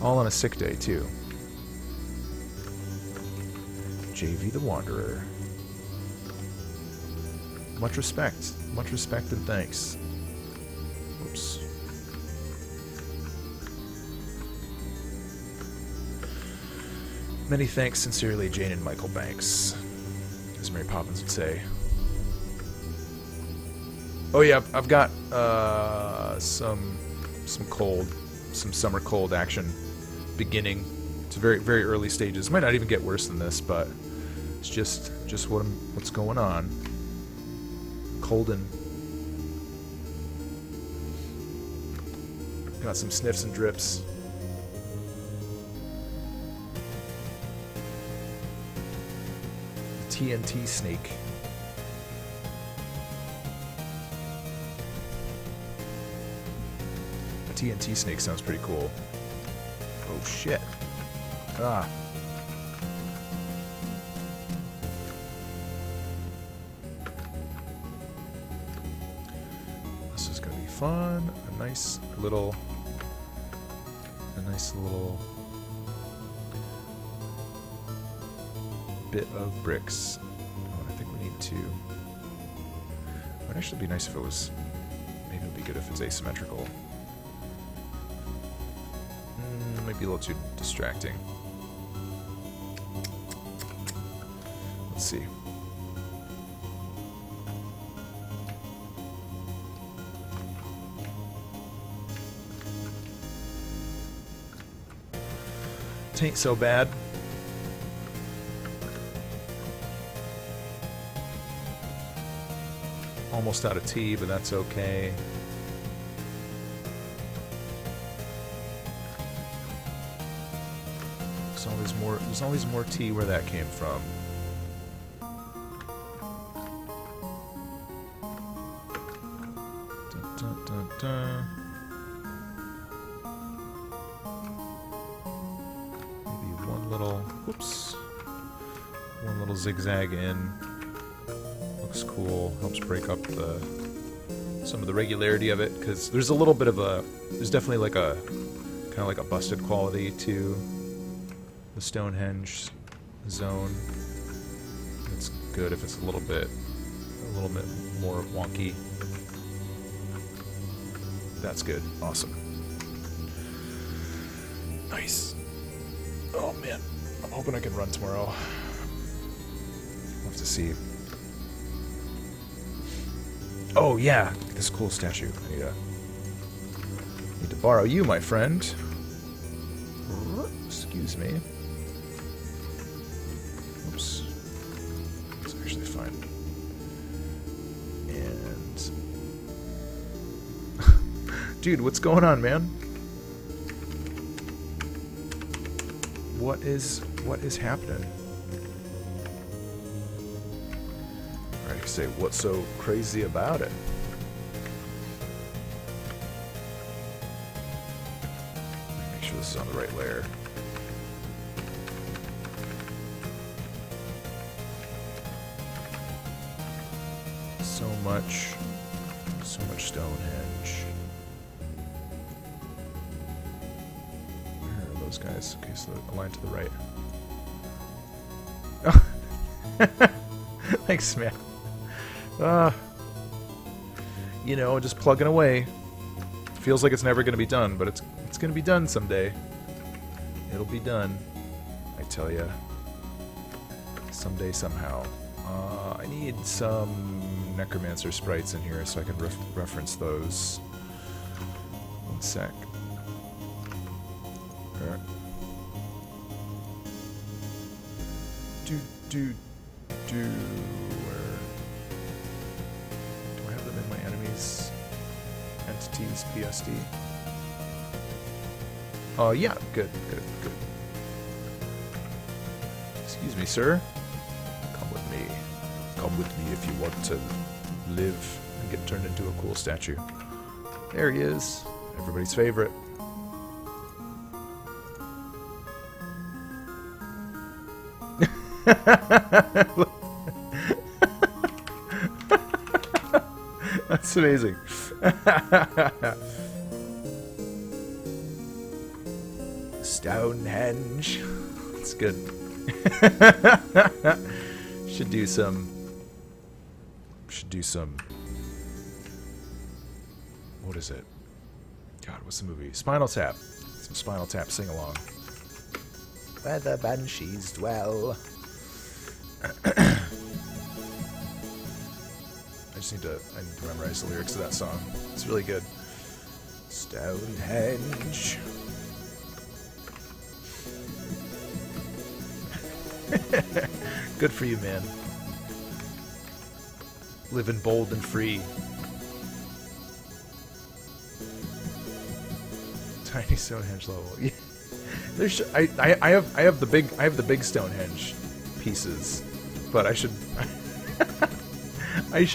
All on a sick day, too. JV the Wanderer. Much respect. Much respect and thanks. Whoops. Many thanks, sincerely, Jane and Michael Banks, as Mary Poppins would say. Oh yeah, I've got some summer cold action beginning. It's very very early stages. Might not even get worse than this, but it's just what's going on. Colden. Got some sniffs and drips. TNT snake. A TNT snake sounds pretty cool. Oh shit. Ah. This is gonna be fun. A nice little bit of bricks. Oh, I think we need to. It would actually be nice if it was. Maybe it would be good if it's asymmetrical. Might be a little too distracting. Let's see. Tain't so bad. Almost out of tea, but that's okay. There's always more tea where that came from. Dun, dun, dun, dun. Maybe one little zigzag in. Looks cool. Helps break up some of the regularity of it, because there's a little bit of there's definitely like a kind of like a busted quality to the Stonehenge zone. It's good if it's a little bit more wonky. That's good. Awesome. Nice. Oh man, I'm hoping I can run tomorrow. We'll have to see. Oh yeah, this cool statue. I need to borrow you, my friend. Excuse me. Oops. It's actually fine. And dude, what's going on, man? What is happening? I can say, what's so crazy about it? Make sure this is on the right layer. So much Stonehenge. Where are those guys? Okay, so they're aligned to the right. Oh. Thanks, man. You know, just plugging away. Feels like it's never going to be done, but it's going to be done someday. It'll be done. I tell ya. Someday, somehow. I need some Necromancer sprites in here so I can reference those. One sec. Where do I have them in my enemies? Entities, PSD. Oh, yeah, good. Excuse me, sir. Come with me. Come with me if you want to live and get turned into a cool statue. There he is. Everybody's favorite. That's amazing. Stonehenge. That's good. Should do some. What is it? God, what's the movie? Spinal Tap. Some Spinal Tap sing along. Where the banshees dwell. I I need to memorize the lyrics of that song. It's really good. Stonehenge. Good for you, man. Living bold and free. Tiny Stonehenge level. Yeah. There's I have the big Stonehenge pieces, but I should I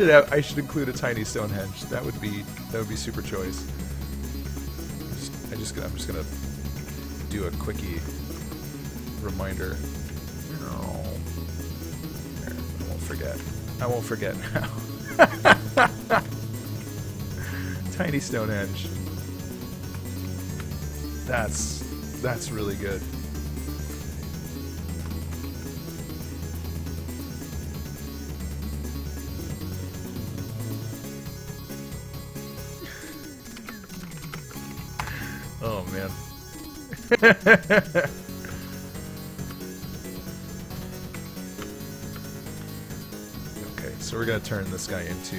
should include a tiny Stonehenge. That would be super choice. I'm just gonna do a quickie reminder. No, there, I won't forget now. Tiny Stonehenge. That's really good. Oh man. Okay, so we're gonna turn this guy into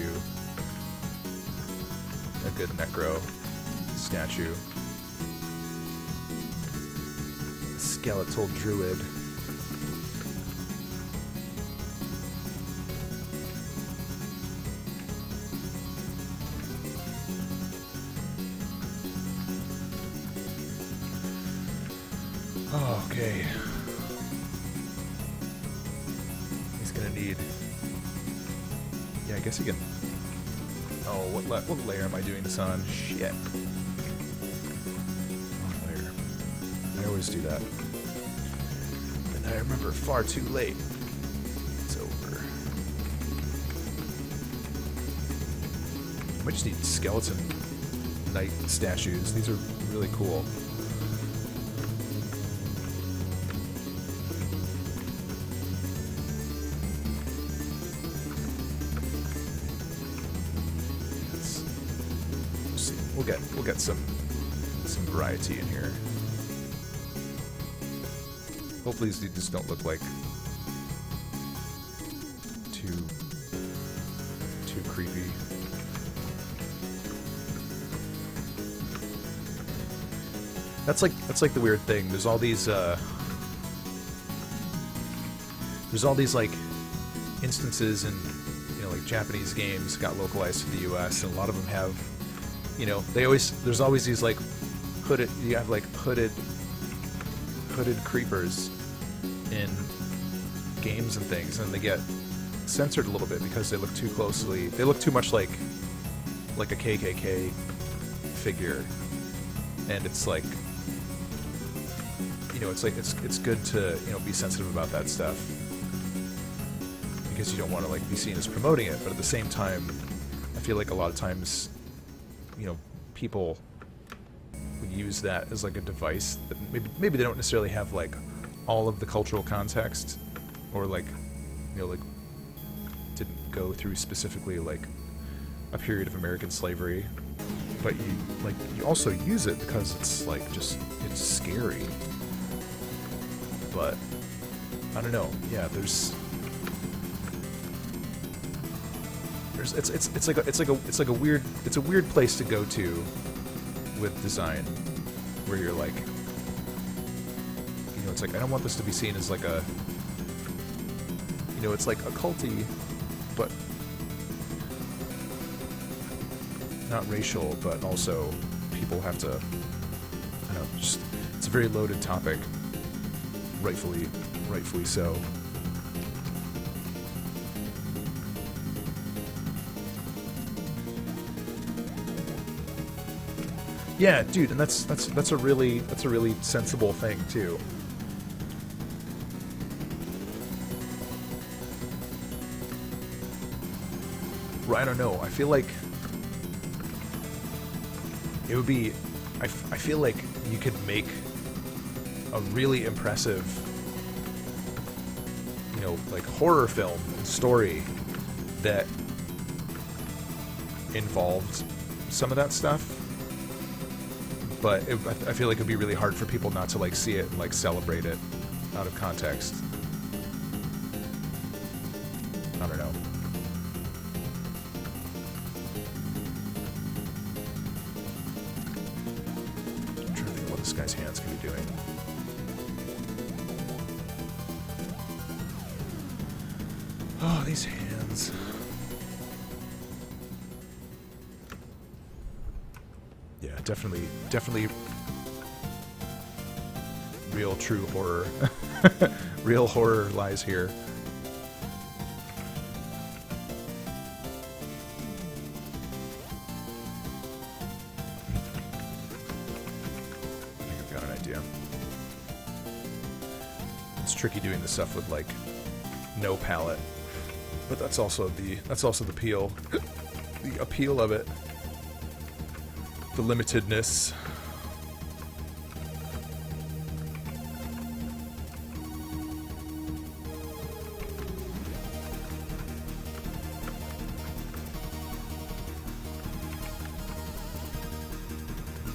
a good necro statue. Skeletal druid. Oh, okay. He's gonna need. Yeah, I guess he can. Oh, what layer am I doing this on? Shit. Wrong layer. I always do that. I remember far too late. It's over. I might just need skeleton knight statues. These are really cool. We'll get some variety in here. Hopefully these just don't look like too creepy. That's like the weird thing. There's all these like instances in like Japanese games got localized to the US, and a lot of them have there's always these like hooded creepers in games and things, and they get censored a little bit because they look too much like a KKK figure, and it's like it's good to be sensitive about that stuff because you don't want to like be seen as promoting it, but at the same time I feel like a lot of times people would use that as like a device that maybe they don't necessarily have like all of the cultural context, or like like didn't go through specifically like a period of American slavery, but you also use it because it's like it's scary. But I don't know. Yeah, it's like a weird place to go to with design, where you're like, it's like I don't want this to be seen as like a, it's like occulty, but not racial, but also people have to, I don't know, just it's a very loaded topic, rightfully so. Yeah, dude, and that's a really sensible thing too. I don't know. I feel like it would be. I feel like you could make a really impressive, like horror film and story that involved some of that stuff. But I feel like it'd be really hard for people not to like see it and like celebrate it out of context. I don't know. this guy's hand's gonna be doing. Oh, these hands. Yeah, definitely real true horror. Real horror lies here. I think I've got an idea. It's tricky doing this stuff with like no palette. But that's also the appeal. The appeal of it. The limitedness.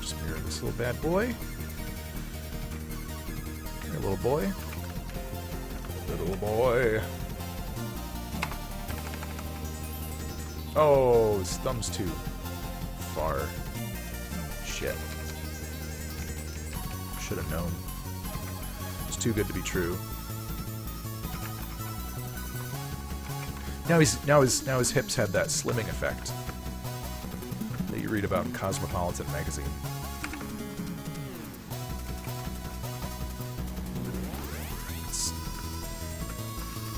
Just mirror this little bad boy. Come here, little boy. Little boy. Oh, his thumb's too far. Shit. Should have known. It's too good to be true. Now his hips had that slimming effect that you read about in Cosmopolitan magazine.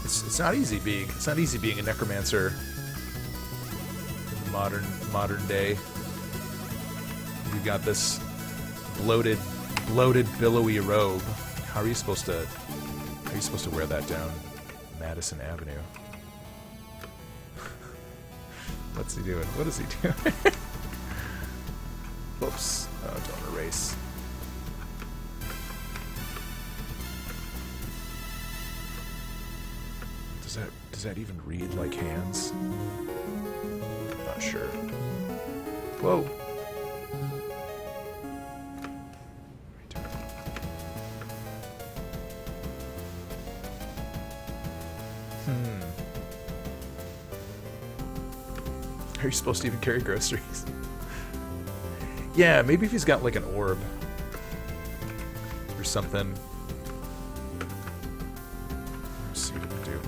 It's not easy being a necromancer. Modern day. You got this bloated, billowy robe. How are you supposed to wear that down Madison Avenue? What's he doing? What is he doing? Whoops. Oh, don't erase. Does that even read like hands? Not sure. Whoa. Are you supposed to even carry groceries? Yeah, maybe if he's got like an orb or something. Let's see what we can do.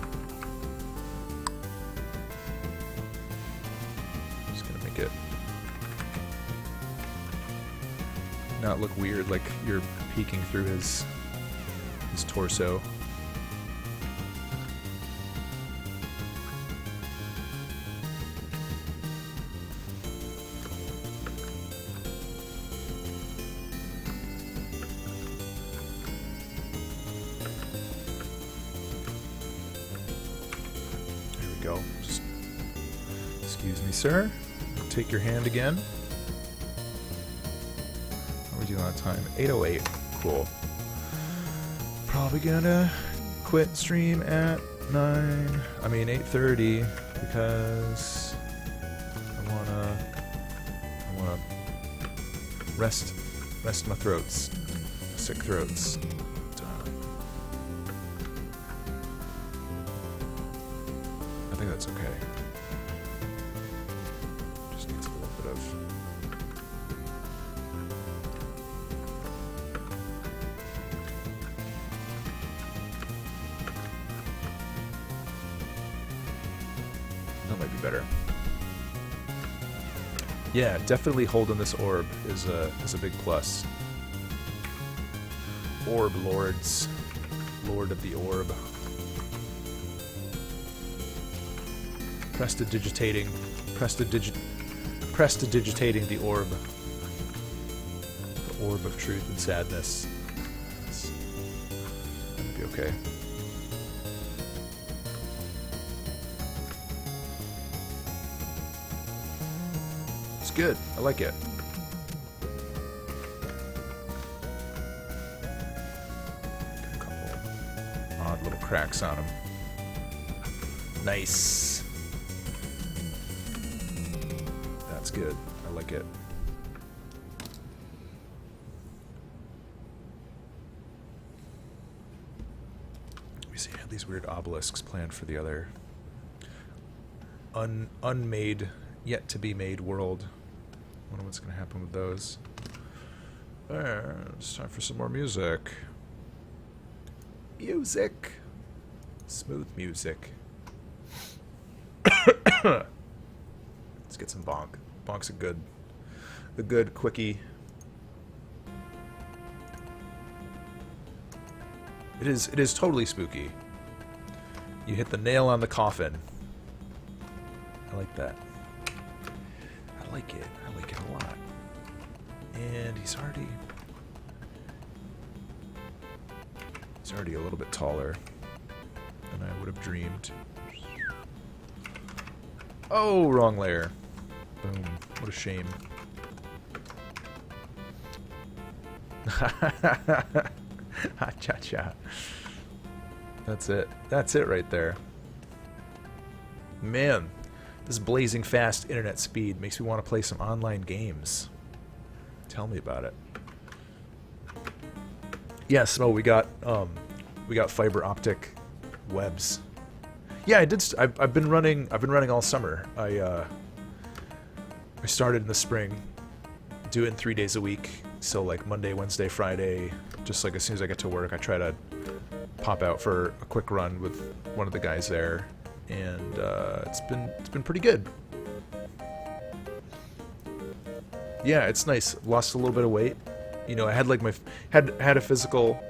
Just gonna make it not look weird, like you're peeking through his torso. Go. Just, excuse me, sir. Take your hand again. How are we doing on time? 8:08. Cool. Probably gonna quit stream at 8:30 because I wanna rest my throats. Sick throats. I think that's okay. Just needs a little bit of... That might be better. Yeah, definitely holding this orb is a big plus. Orb lords. Lord of the orb. Prestidigitating the orb. The orb of truth and sadness. That'll be okay. It's good. I like it. Got a couple odd little cracks on him. Nice. That's good. I like it. Let me see. I had these weird obelisks planned for the other unmade, yet to be made world. I wonder what's going to happen with those. It's time for some more music. Music. Smooth music. Let's get some bonk. Bonk's a good quickie. It is totally spooky. You hit the nail on the coffin. I like that. I like it. I like it a lot. And he's already a little bit taller than I would have dreamed. Oh, wrong layer. Boom. What a shame. Ha cha cha. That's it. That's it right there. Man, this blazing fast internet speed makes me want to play some online games. Tell me about it. Yes, no, we got fiber optic webs. Yeah, I did. I've been running all summer. I started in the spring, doing 3 days a week. So like Monday, Wednesday, Friday. Just like as soon as I get to work, I try to pop out for a quick run with one of the guys there, and it's been pretty good. Yeah, it's nice. Lost a little bit of weight. You know, I had like had a physical,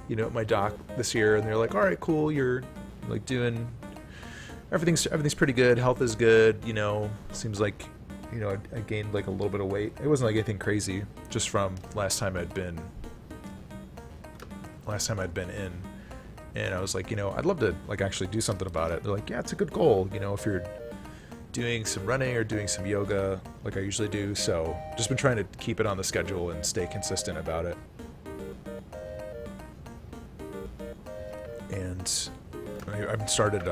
you know, at my doc this year, and they're like, "All right, cool. You're like doing everything's pretty good. Health is good. You know, seems like, you know, I gained like a little bit of weight. It wasn't like anything crazy, just from last time I'd been in." And I was like, you know, I'd love to like actually do something about it. They're like, yeah, it's a good goal. You know, if you're doing some running or doing some yoga like I usually do. So just been trying to keep it on the schedule and stay consistent about it. And I've started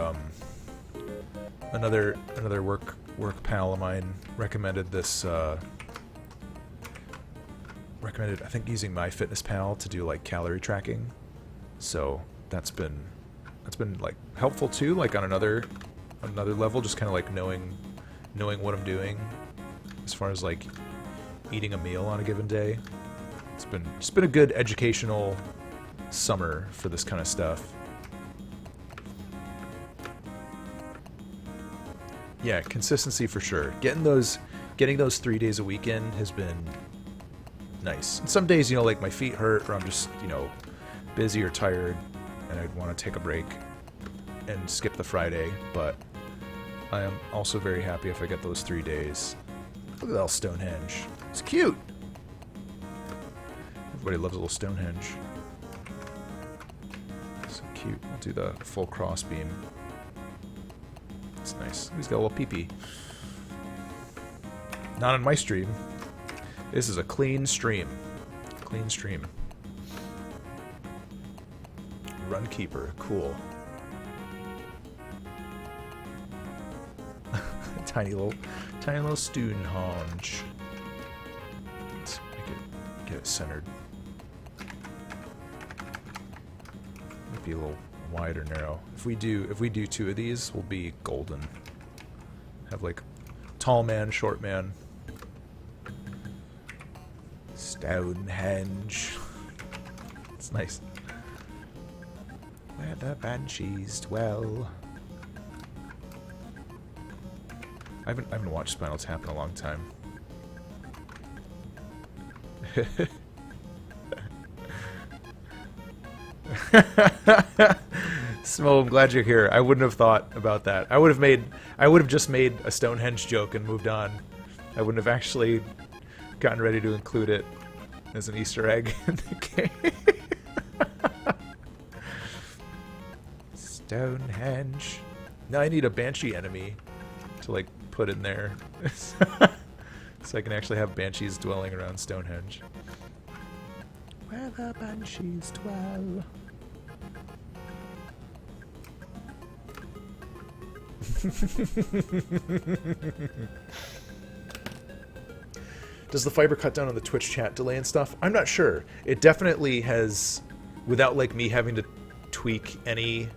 another work pal of mine recommended this recommended, I think, using MyFitnessPal to do like calorie tracking. So that's been like helpful too, like on another level, just kind of like knowing what I'm doing as far as like eating a meal on a given day. It's been a good educational summer for this kind of stuff. Yeah, consistency for sure. Getting those 3 days a week in has been nice. And some days, you know, like my feet hurt, or I'm just, you know, busy or tired, and I'd want to take a break and skip the Friday. But I am also very happy if I get those 3 days. Look at that little Stonehenge. It's cute. Everybody loves a little Stonehenge. So cute. I'll do the full cross beam. It's nice. He's got a little pee-pee. Not on my stream. This is a clean stream. Clean stream. Runkeeper. Cool. Tiny little Stonehenge. Let's get it centered. Might be a little wide or narrow. If we do 2 of these, we'll be golden. Have like tall man, short man. Stonehenge. It's nice. Where the banshees dwell. I haven't watched Spinal Tap in a long time. Smo, I'm glad you're here. I wouldn't have thought about that. I would have just made a Stonehenge joke and moved on. I wouldn't have actually gotten ready to include it as an Easter egg in the game. Stonehenge. Now I need a Banshee enemy to like put in there. So I can actually have Banshees dwelling around Stonehenge. Where the Banshees dwell. Does the fiber cut down on the Twitch chat delay and stuff? I'm not sure. It definitely has, without me having to tweak any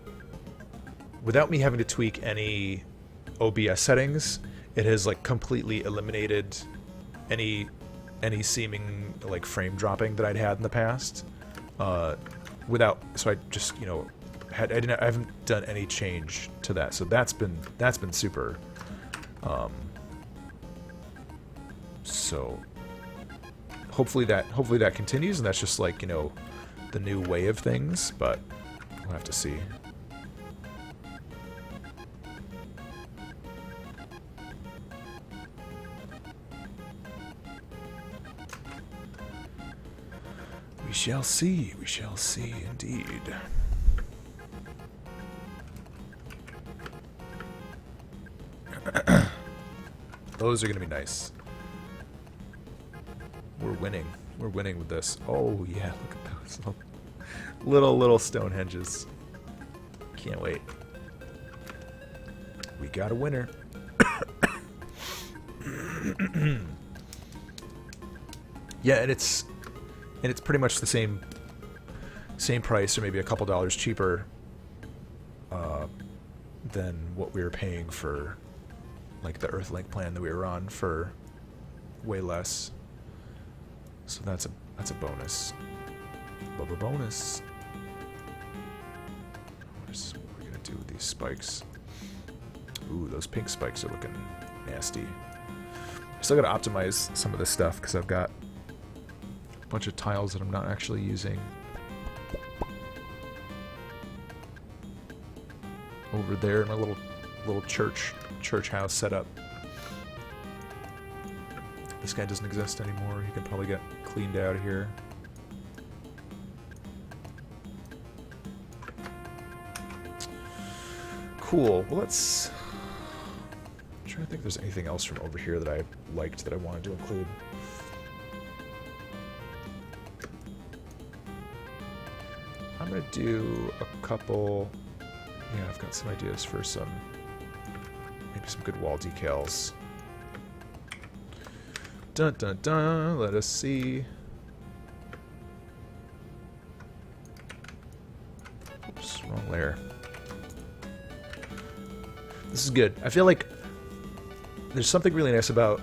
OBS settings, it has like completely eliminated any any seeming like frame dropping that I'd had in the past. So I just, you know, I haven't done any change to that. So that's been super. So hopefully that continues, and that's just like, you know, the new way of things, but we'll have to see. We shall see indeed. Those are gonna be nice. We're winning with this. Oh yeah, look at those little Stonehenges. Can't wait. We got a winner. Yeah, and it's pretty much the same price, or maybe a couple dollars cheaper than what we were paying for like the Earthlink plan that we were on for way less. So that's a bonus. Love a bonus. What are we gonna do with these spikes? Ooh, those pink spikes are looking nasty. I still gotta optimize some of this stuff because I've got a bunch of tiles that I'm not actually using. Over there in my little church house setup. This guy doesn't exist anymore. He can probably get cleaned out of here. Cool. Well, let's... I'm trying to think if there's anything else from over here that I liked that I wanted to include. I'm going to do a couple... Yeah, I've got some ideas for some... maybe some good wall decals. Dun dun dun, let us see. Oops, wrong layer. This is good. I feel like there's something really nice about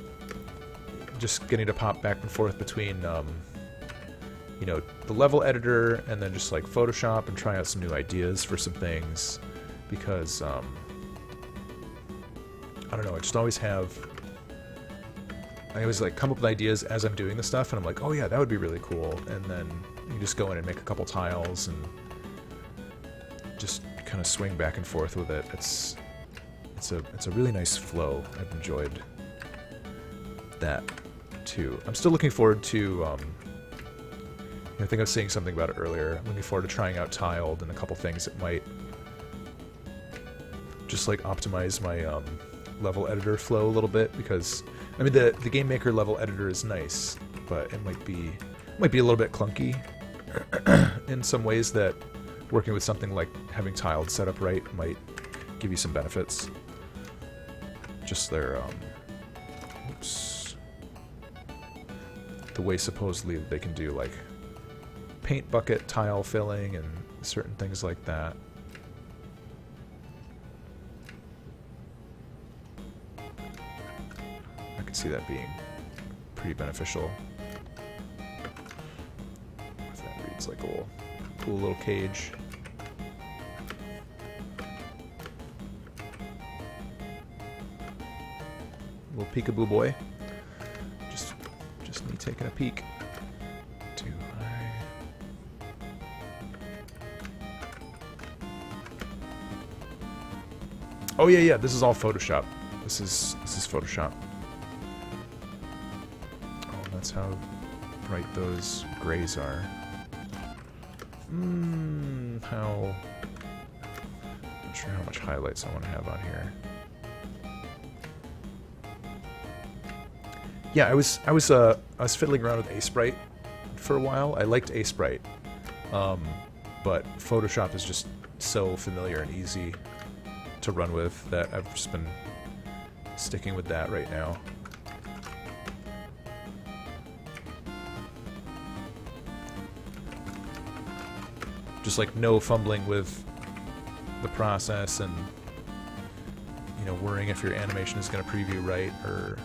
just getting to pop back and forth between, you know, the level editor and then just like Photoshop and try out some new ideas for some things. Because, I don't know, I just always have... I always like come up with ideas as I'm doing the stuff, and I'm like, oh yeah, that would be really cool. And then you just go in and make a couple tiles and just kind of swing back and forth with it. It's a really nice flow. I've enjoyed that too. I'm still looking forward to. I think I was saying something about it earlier. I'm looking forward to trying out tiled and a couple things that might just like optimize my level editor flow a little bit, because I mean the Game Maker level editor is nice, but it might be a little bit clunky in some ways that working with something like having tiled set up right might give you some benefits. Just their oops, the way supposedly they can do like paint bucket tile filling and certain things like that. I could see that being pretty beneficial. That reads like a cool little cage. Little peekaboo boy. Just me taking a peek. Too high. Oh yeah, this is all Photoshop. This is Photoshop. Oh, that's how bright those grays are. How... I'm not sure how much highlights I want to have on here. Yeah, I was fiddling around with Aseprite for a while. I liked Aseprite, but Photoshop is just so familiar and easy to run with that I've just been sticking with that right now. Just like no fumbling with the process and, you know, worrying if your animation is going to preview right or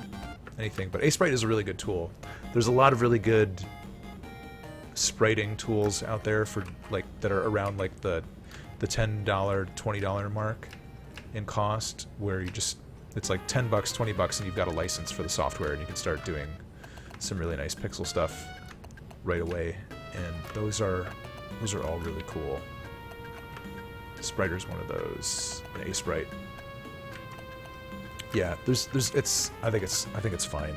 anything. But Aseprite is a really good tool. There's a lot of really good spriting tools out there for like that are around like the $10, $20 mark in cost, where you just it's like $10, $20, and you've got a license for the software, and you can start doing some really nice pixel stuff right away. And those are all really cool. Spriter's one of those. An A-Sprite. Yeah, I think it's fine.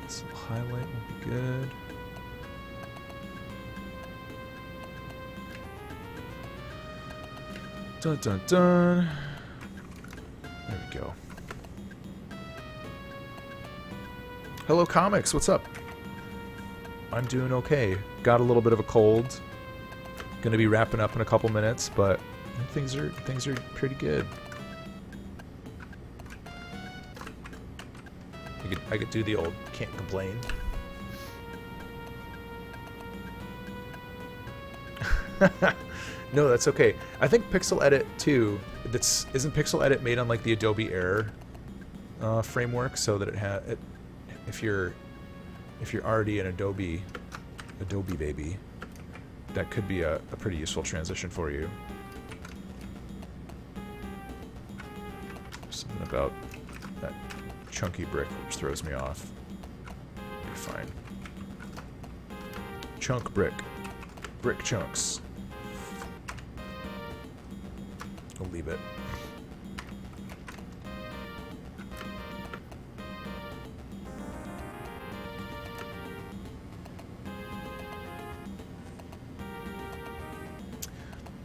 Some highlight would be good. Dun dun dun. There we go. Hello Comics, what's up? I'm doing okay. Got a little bit of a cold. Gonna be wrapping up in a couple minutes, but things are pretty good. I could do the old can't complain. No, that's okay. I think Pixel Edit too. Isn't Pixel Edit made on like the Adobe Air framework, so that if you're already an Adobe baby, that could be a pretty useful transition for you. Something about that chunky brick which throws me off. Be fine. Chunk brick chunks. I'll leave it.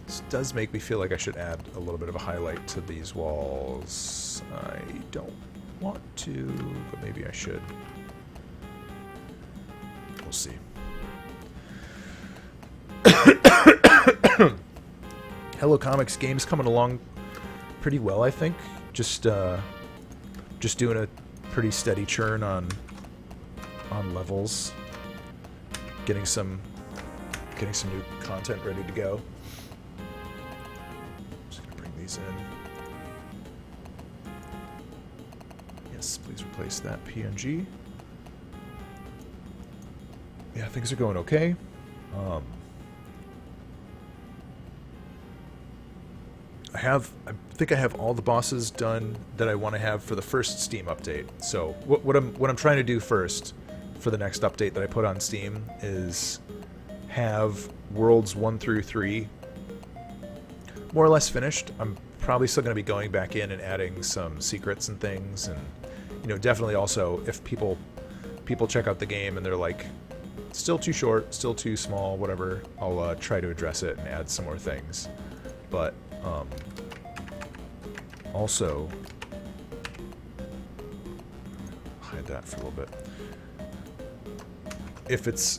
This does make me feel like I should add a little bit of a highlight to these walls. I don't want to, but maybe I should. We'll see. Hello Comics, game's coming along pretty well, I think. Just doing a pretty steady churn on levels. Getting some new content ready to go. Just gonna bring these in. Yes, please replace that PNG. Yeah, things are going okay. I think I have all the bosses done that I want to have for the first Steam update. So what I'm trying to do first for the next update that I put on Steam is have worlds 1 through 3 more or less finished. I'm probably still going to be going back in and adding some secrets and things, and definitely also if people check out the game and they're like, still too short, still too small, whatever, I'll try to address it and add some more things. But also hide that for a little bit.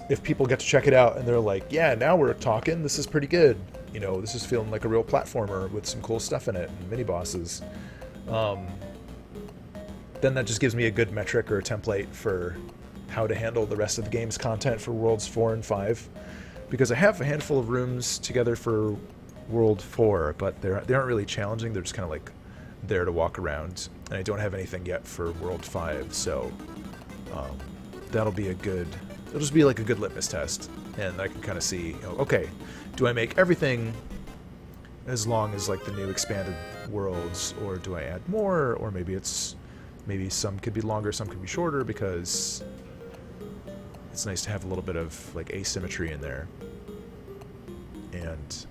If people get to check it out and they're like, yeah, now we're talking, this is pretty good, this is feeling like a real platformer with some cool stuff in it and mini bosses, then that just gives me a good metric or a template for how to handle the rest of the game's content for Worlds 4 and 5, because I have a handful of rooms together for World 4, but they aren't really challenging. They're just kind of like there to walk around, and I don't have anything yet for World 5, so that'll be it'll just be like a good litmus test, and I can kind of see, okay, do I make everything as long as like the new expanded worlds, or do I add more, or maybe some could be longer, some could be shorter, because it's nice to have a little bit of like asymmetry in there. And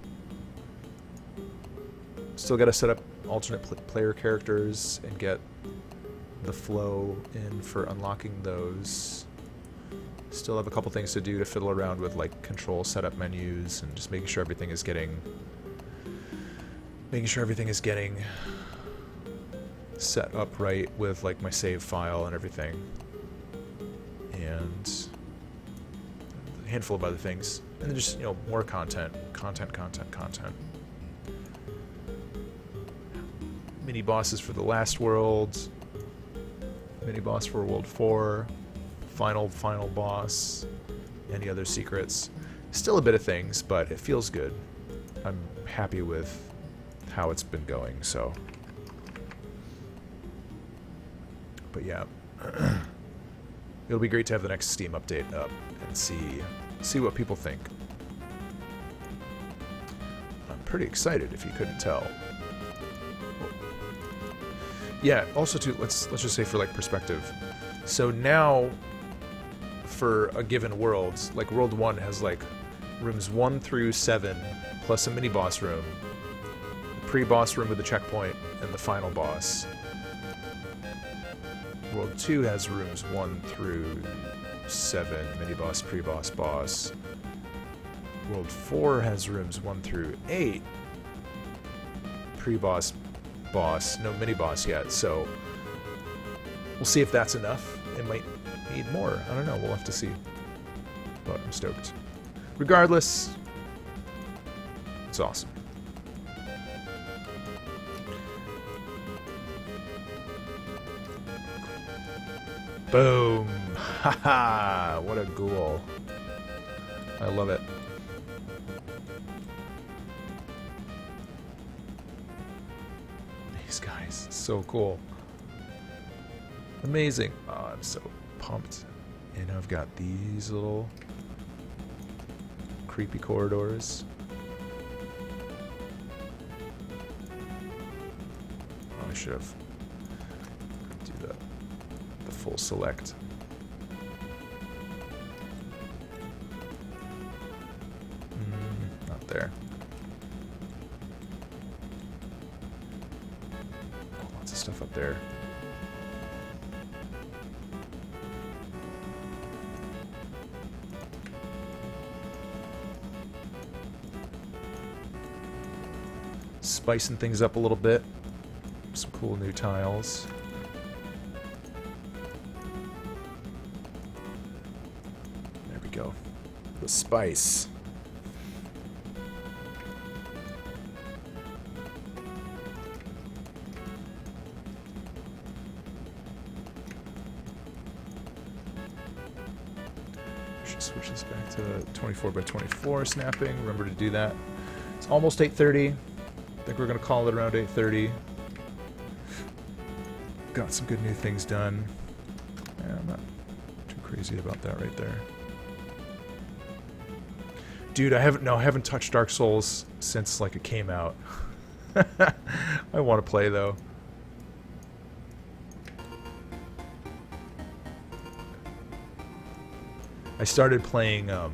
still got to set up alternate player characters and get the flow in for unlocking those. Still have a couple things to do to fiddle around with like control setup menus and just making sure everything is getting set up right with like my save file and everything. And a handful of other things. And then just, more content. Mini bosses for the last world. Mini boss for World 4. Final boss. Any other secrets. Still a bit of things, but it feels good. I'm happy with how it's been going. So, but yeah, it'll be great to have the next Steam update up and see what people think. I'm pretty excited, if you couldn't tell. Yeah. Also, too, let's just say for like perspective. So now, for a given world, like World 1 has like rooms 1 through 7, plus a mini boss room, the pre-boss room with the checkpoint, and the final boss. World 2 has rooms 1 through 7, mini boss, pre-boss, boss. World 4 has rooms 1 through 8, pre-boss, boss, no mini boss yet. So we'll see if that's enough. It might need more. I don't know. We'll have to see. But I'm stoked. Regardless, it's awesome. Boom! Haha! What a ghoul. I love it. These guys, so cool. Amazing. Oh, I'm so pumped. And I've got these little creepy corridors. Oh, I should have do the full select. Not there. Oh, lots of stuff up there. Spicing things up a little bit. Some cool new tiles. There we go. The spice. Should switch this back to 24x24 snapping. Remember to do that. It's almost 8:30. I think we're going to call it around 8:30. Got some good new things done. Yeah, I'm not too crazy about that right there. Dude, I haven't touched Dark Souls since like it came out. I want to play though. I started playing the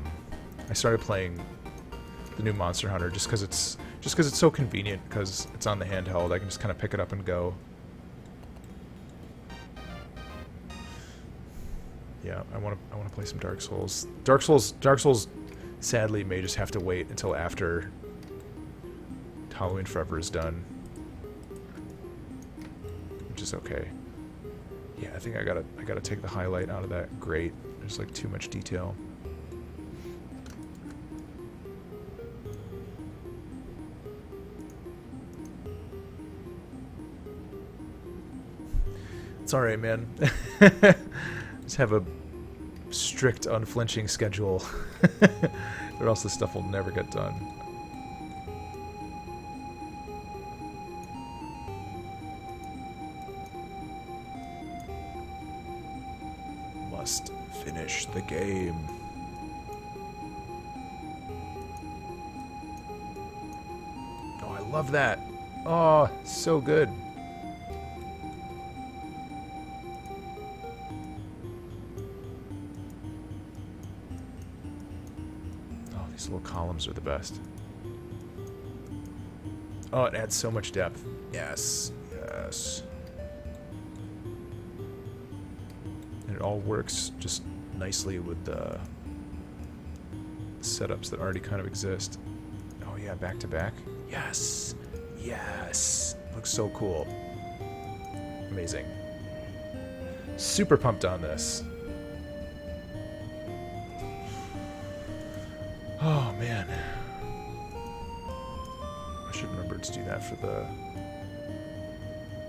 new Monster Hunter just because it's so convenient, because it's on the handheld. I can just kind of pick it up and go. Yeah, I want to play some Dark Souls. Dark Souls sadly may just have to wait until after Halloween Forever is done, which is okay. Yeah, I think I gotta take the highlight out of that grate. There's like too much detail. It's alright, man. Just have a strict, unflinching schedule, or else this stuff will never get done. Must finish the game. Oh, I love that. Oh, so good. These little columns are the best. Oh, it adds so much depth. Yes, yes. And it all works just nicely with the setups that already kind of exist. Oh yeah, back to back. Yes, yes. Looks so cool. Amazing. Super pumped on this. Oh, man. I should remember to do that for the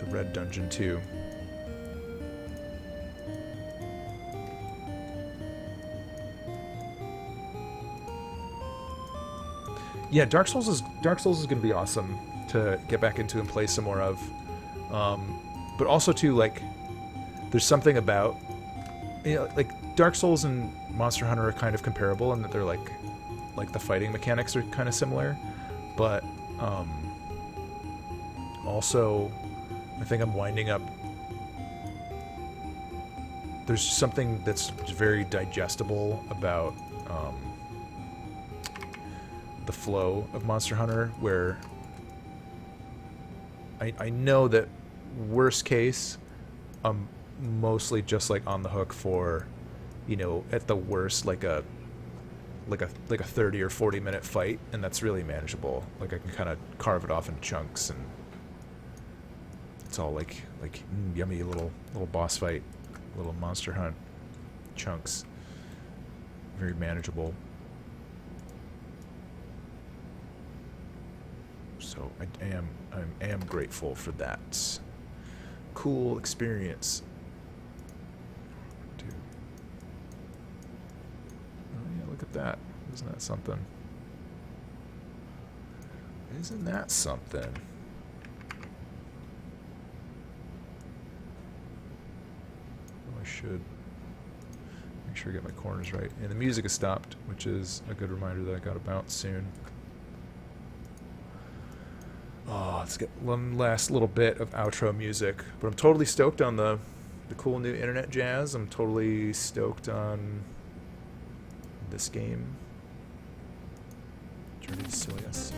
red dungeon, too. Yeah, Dark Souls is gonna be awesome to get back into and play some more of. But also too, like, there's something about, you know, like Dark Souls and Monster Hunter are kind of comparable in that they're like the fighting mechanics are kind of similar, but also I think I'm winding up. There's something that's very digestible about the flow of Monster Hunter, where I know that worst case, I'm mostly just like on the hook for, you know, at the worst like a 30 or 40 minute fight, and that's really manageable. Like I can kind of carve it off in chunks, and it's all like yummy little boss fight, little monster hunt chunks. Very manageable. So I am grateful for that cool experience. Dude. Oh yeah, look at that. Isn't that something? Isn't that something? Oh, I should make sure I get my corners right. And the music has stopped, which is a good reminder that I gotta bounce soon. Oh, let's get one last little bit of outro music. But I'm totally stoked on the cool new internet jazz. I'm totally stoked on this game. Journey to Silius.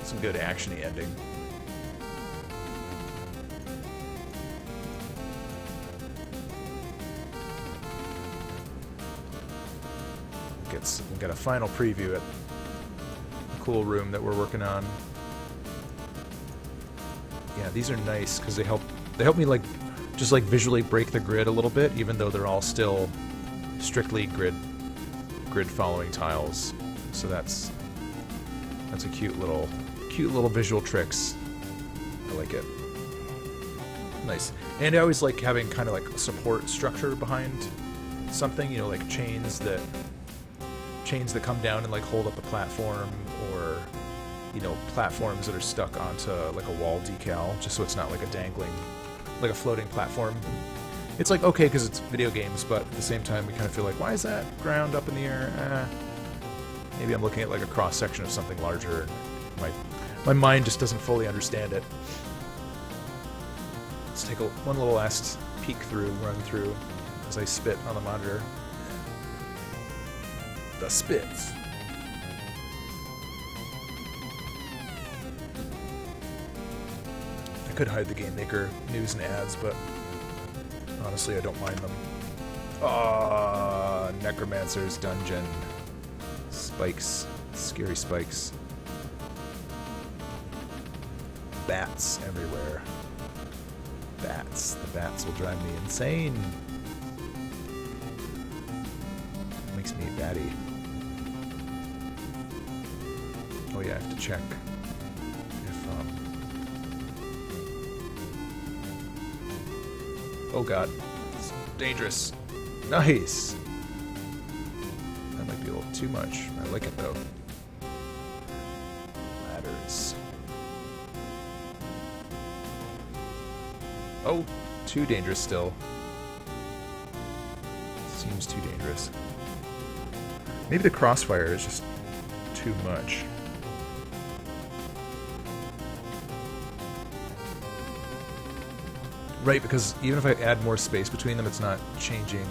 Some good action-y ending. We'll get a final preview at the cool room that we're working on. Yeah, these are nice because they help me like just like visually break the grid a little bit, even though they're all still strictly grid following tiles. So that's a cute little visual tricks. I like it. Nice. And I always like having kind of like a support structure behind something, you know, like chains that come down and like hold up the platform, or, you know, platforms that are stuck onto like a wall decal, just so it's not like a dangling, like a floating platform. It's like okay because it's video games, but at the same time we kind of feel like, why is that ground up in the air? Maybe I'm looking at like a cross section of something larger. My mind just doesn't fully understand it. Let's take one little last run through as I spit on the monitor. The spits. I could hide the Game Maker news and ads, but honestly, I don't mind them. Ah, Necromancer's Dungeon. Spikes. Scary spikes. Bats everywhere. Bats. The bats will drive me insane. Makes me a batty. Oh yeah, I have to check if oh god, it's dangerous. Nice. That might be a little too much. I like it though. Ladders. Oh, too dangerous still. Seems too dangerous. Maybe the crossfire is just too much. Right, because even if I add more space between them, it's not changing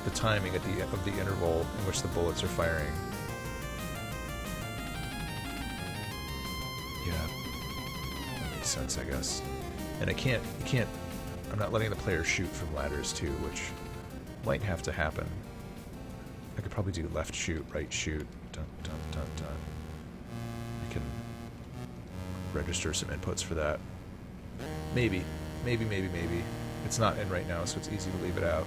the timing of the interval in which the bullets are firing. Yeah, that makes sense, I guess. And I'm not letting the player shoot from ladders too, which might have to happen. I could probably do left shoot, right shoot, dun dun dun dun. I can register some inputs for that. Maybe. It's not in right now, so it's easy to leave it out.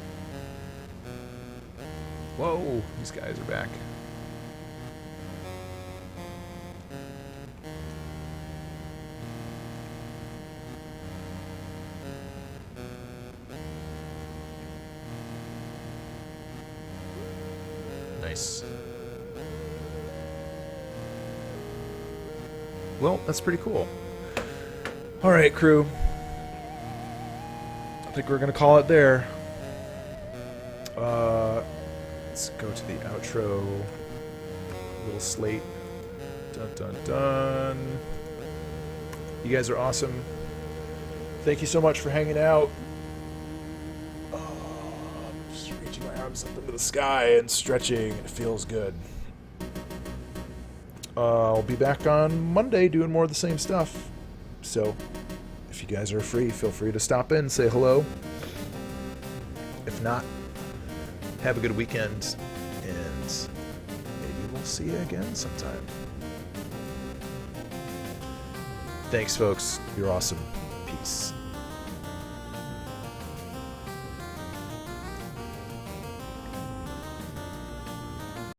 Whoa, these guys are back. Nice. Well, that's pretty cool. All right, crew. I think we're going to call it there. Let's go to the outro. Little slate. Dun, dun, dun. You guys are awesome. Thank you so much for hanging out. I'm just reaching my arms up into the sky and stretching. It feels good. I'll be back on Monday doing more of the same stuff. So, if you guys are free, feel free to stop in, say hello. If not, have a good weekend, and maybe we'll see you again sometime. Thanks, folks. You're awesome. Peace.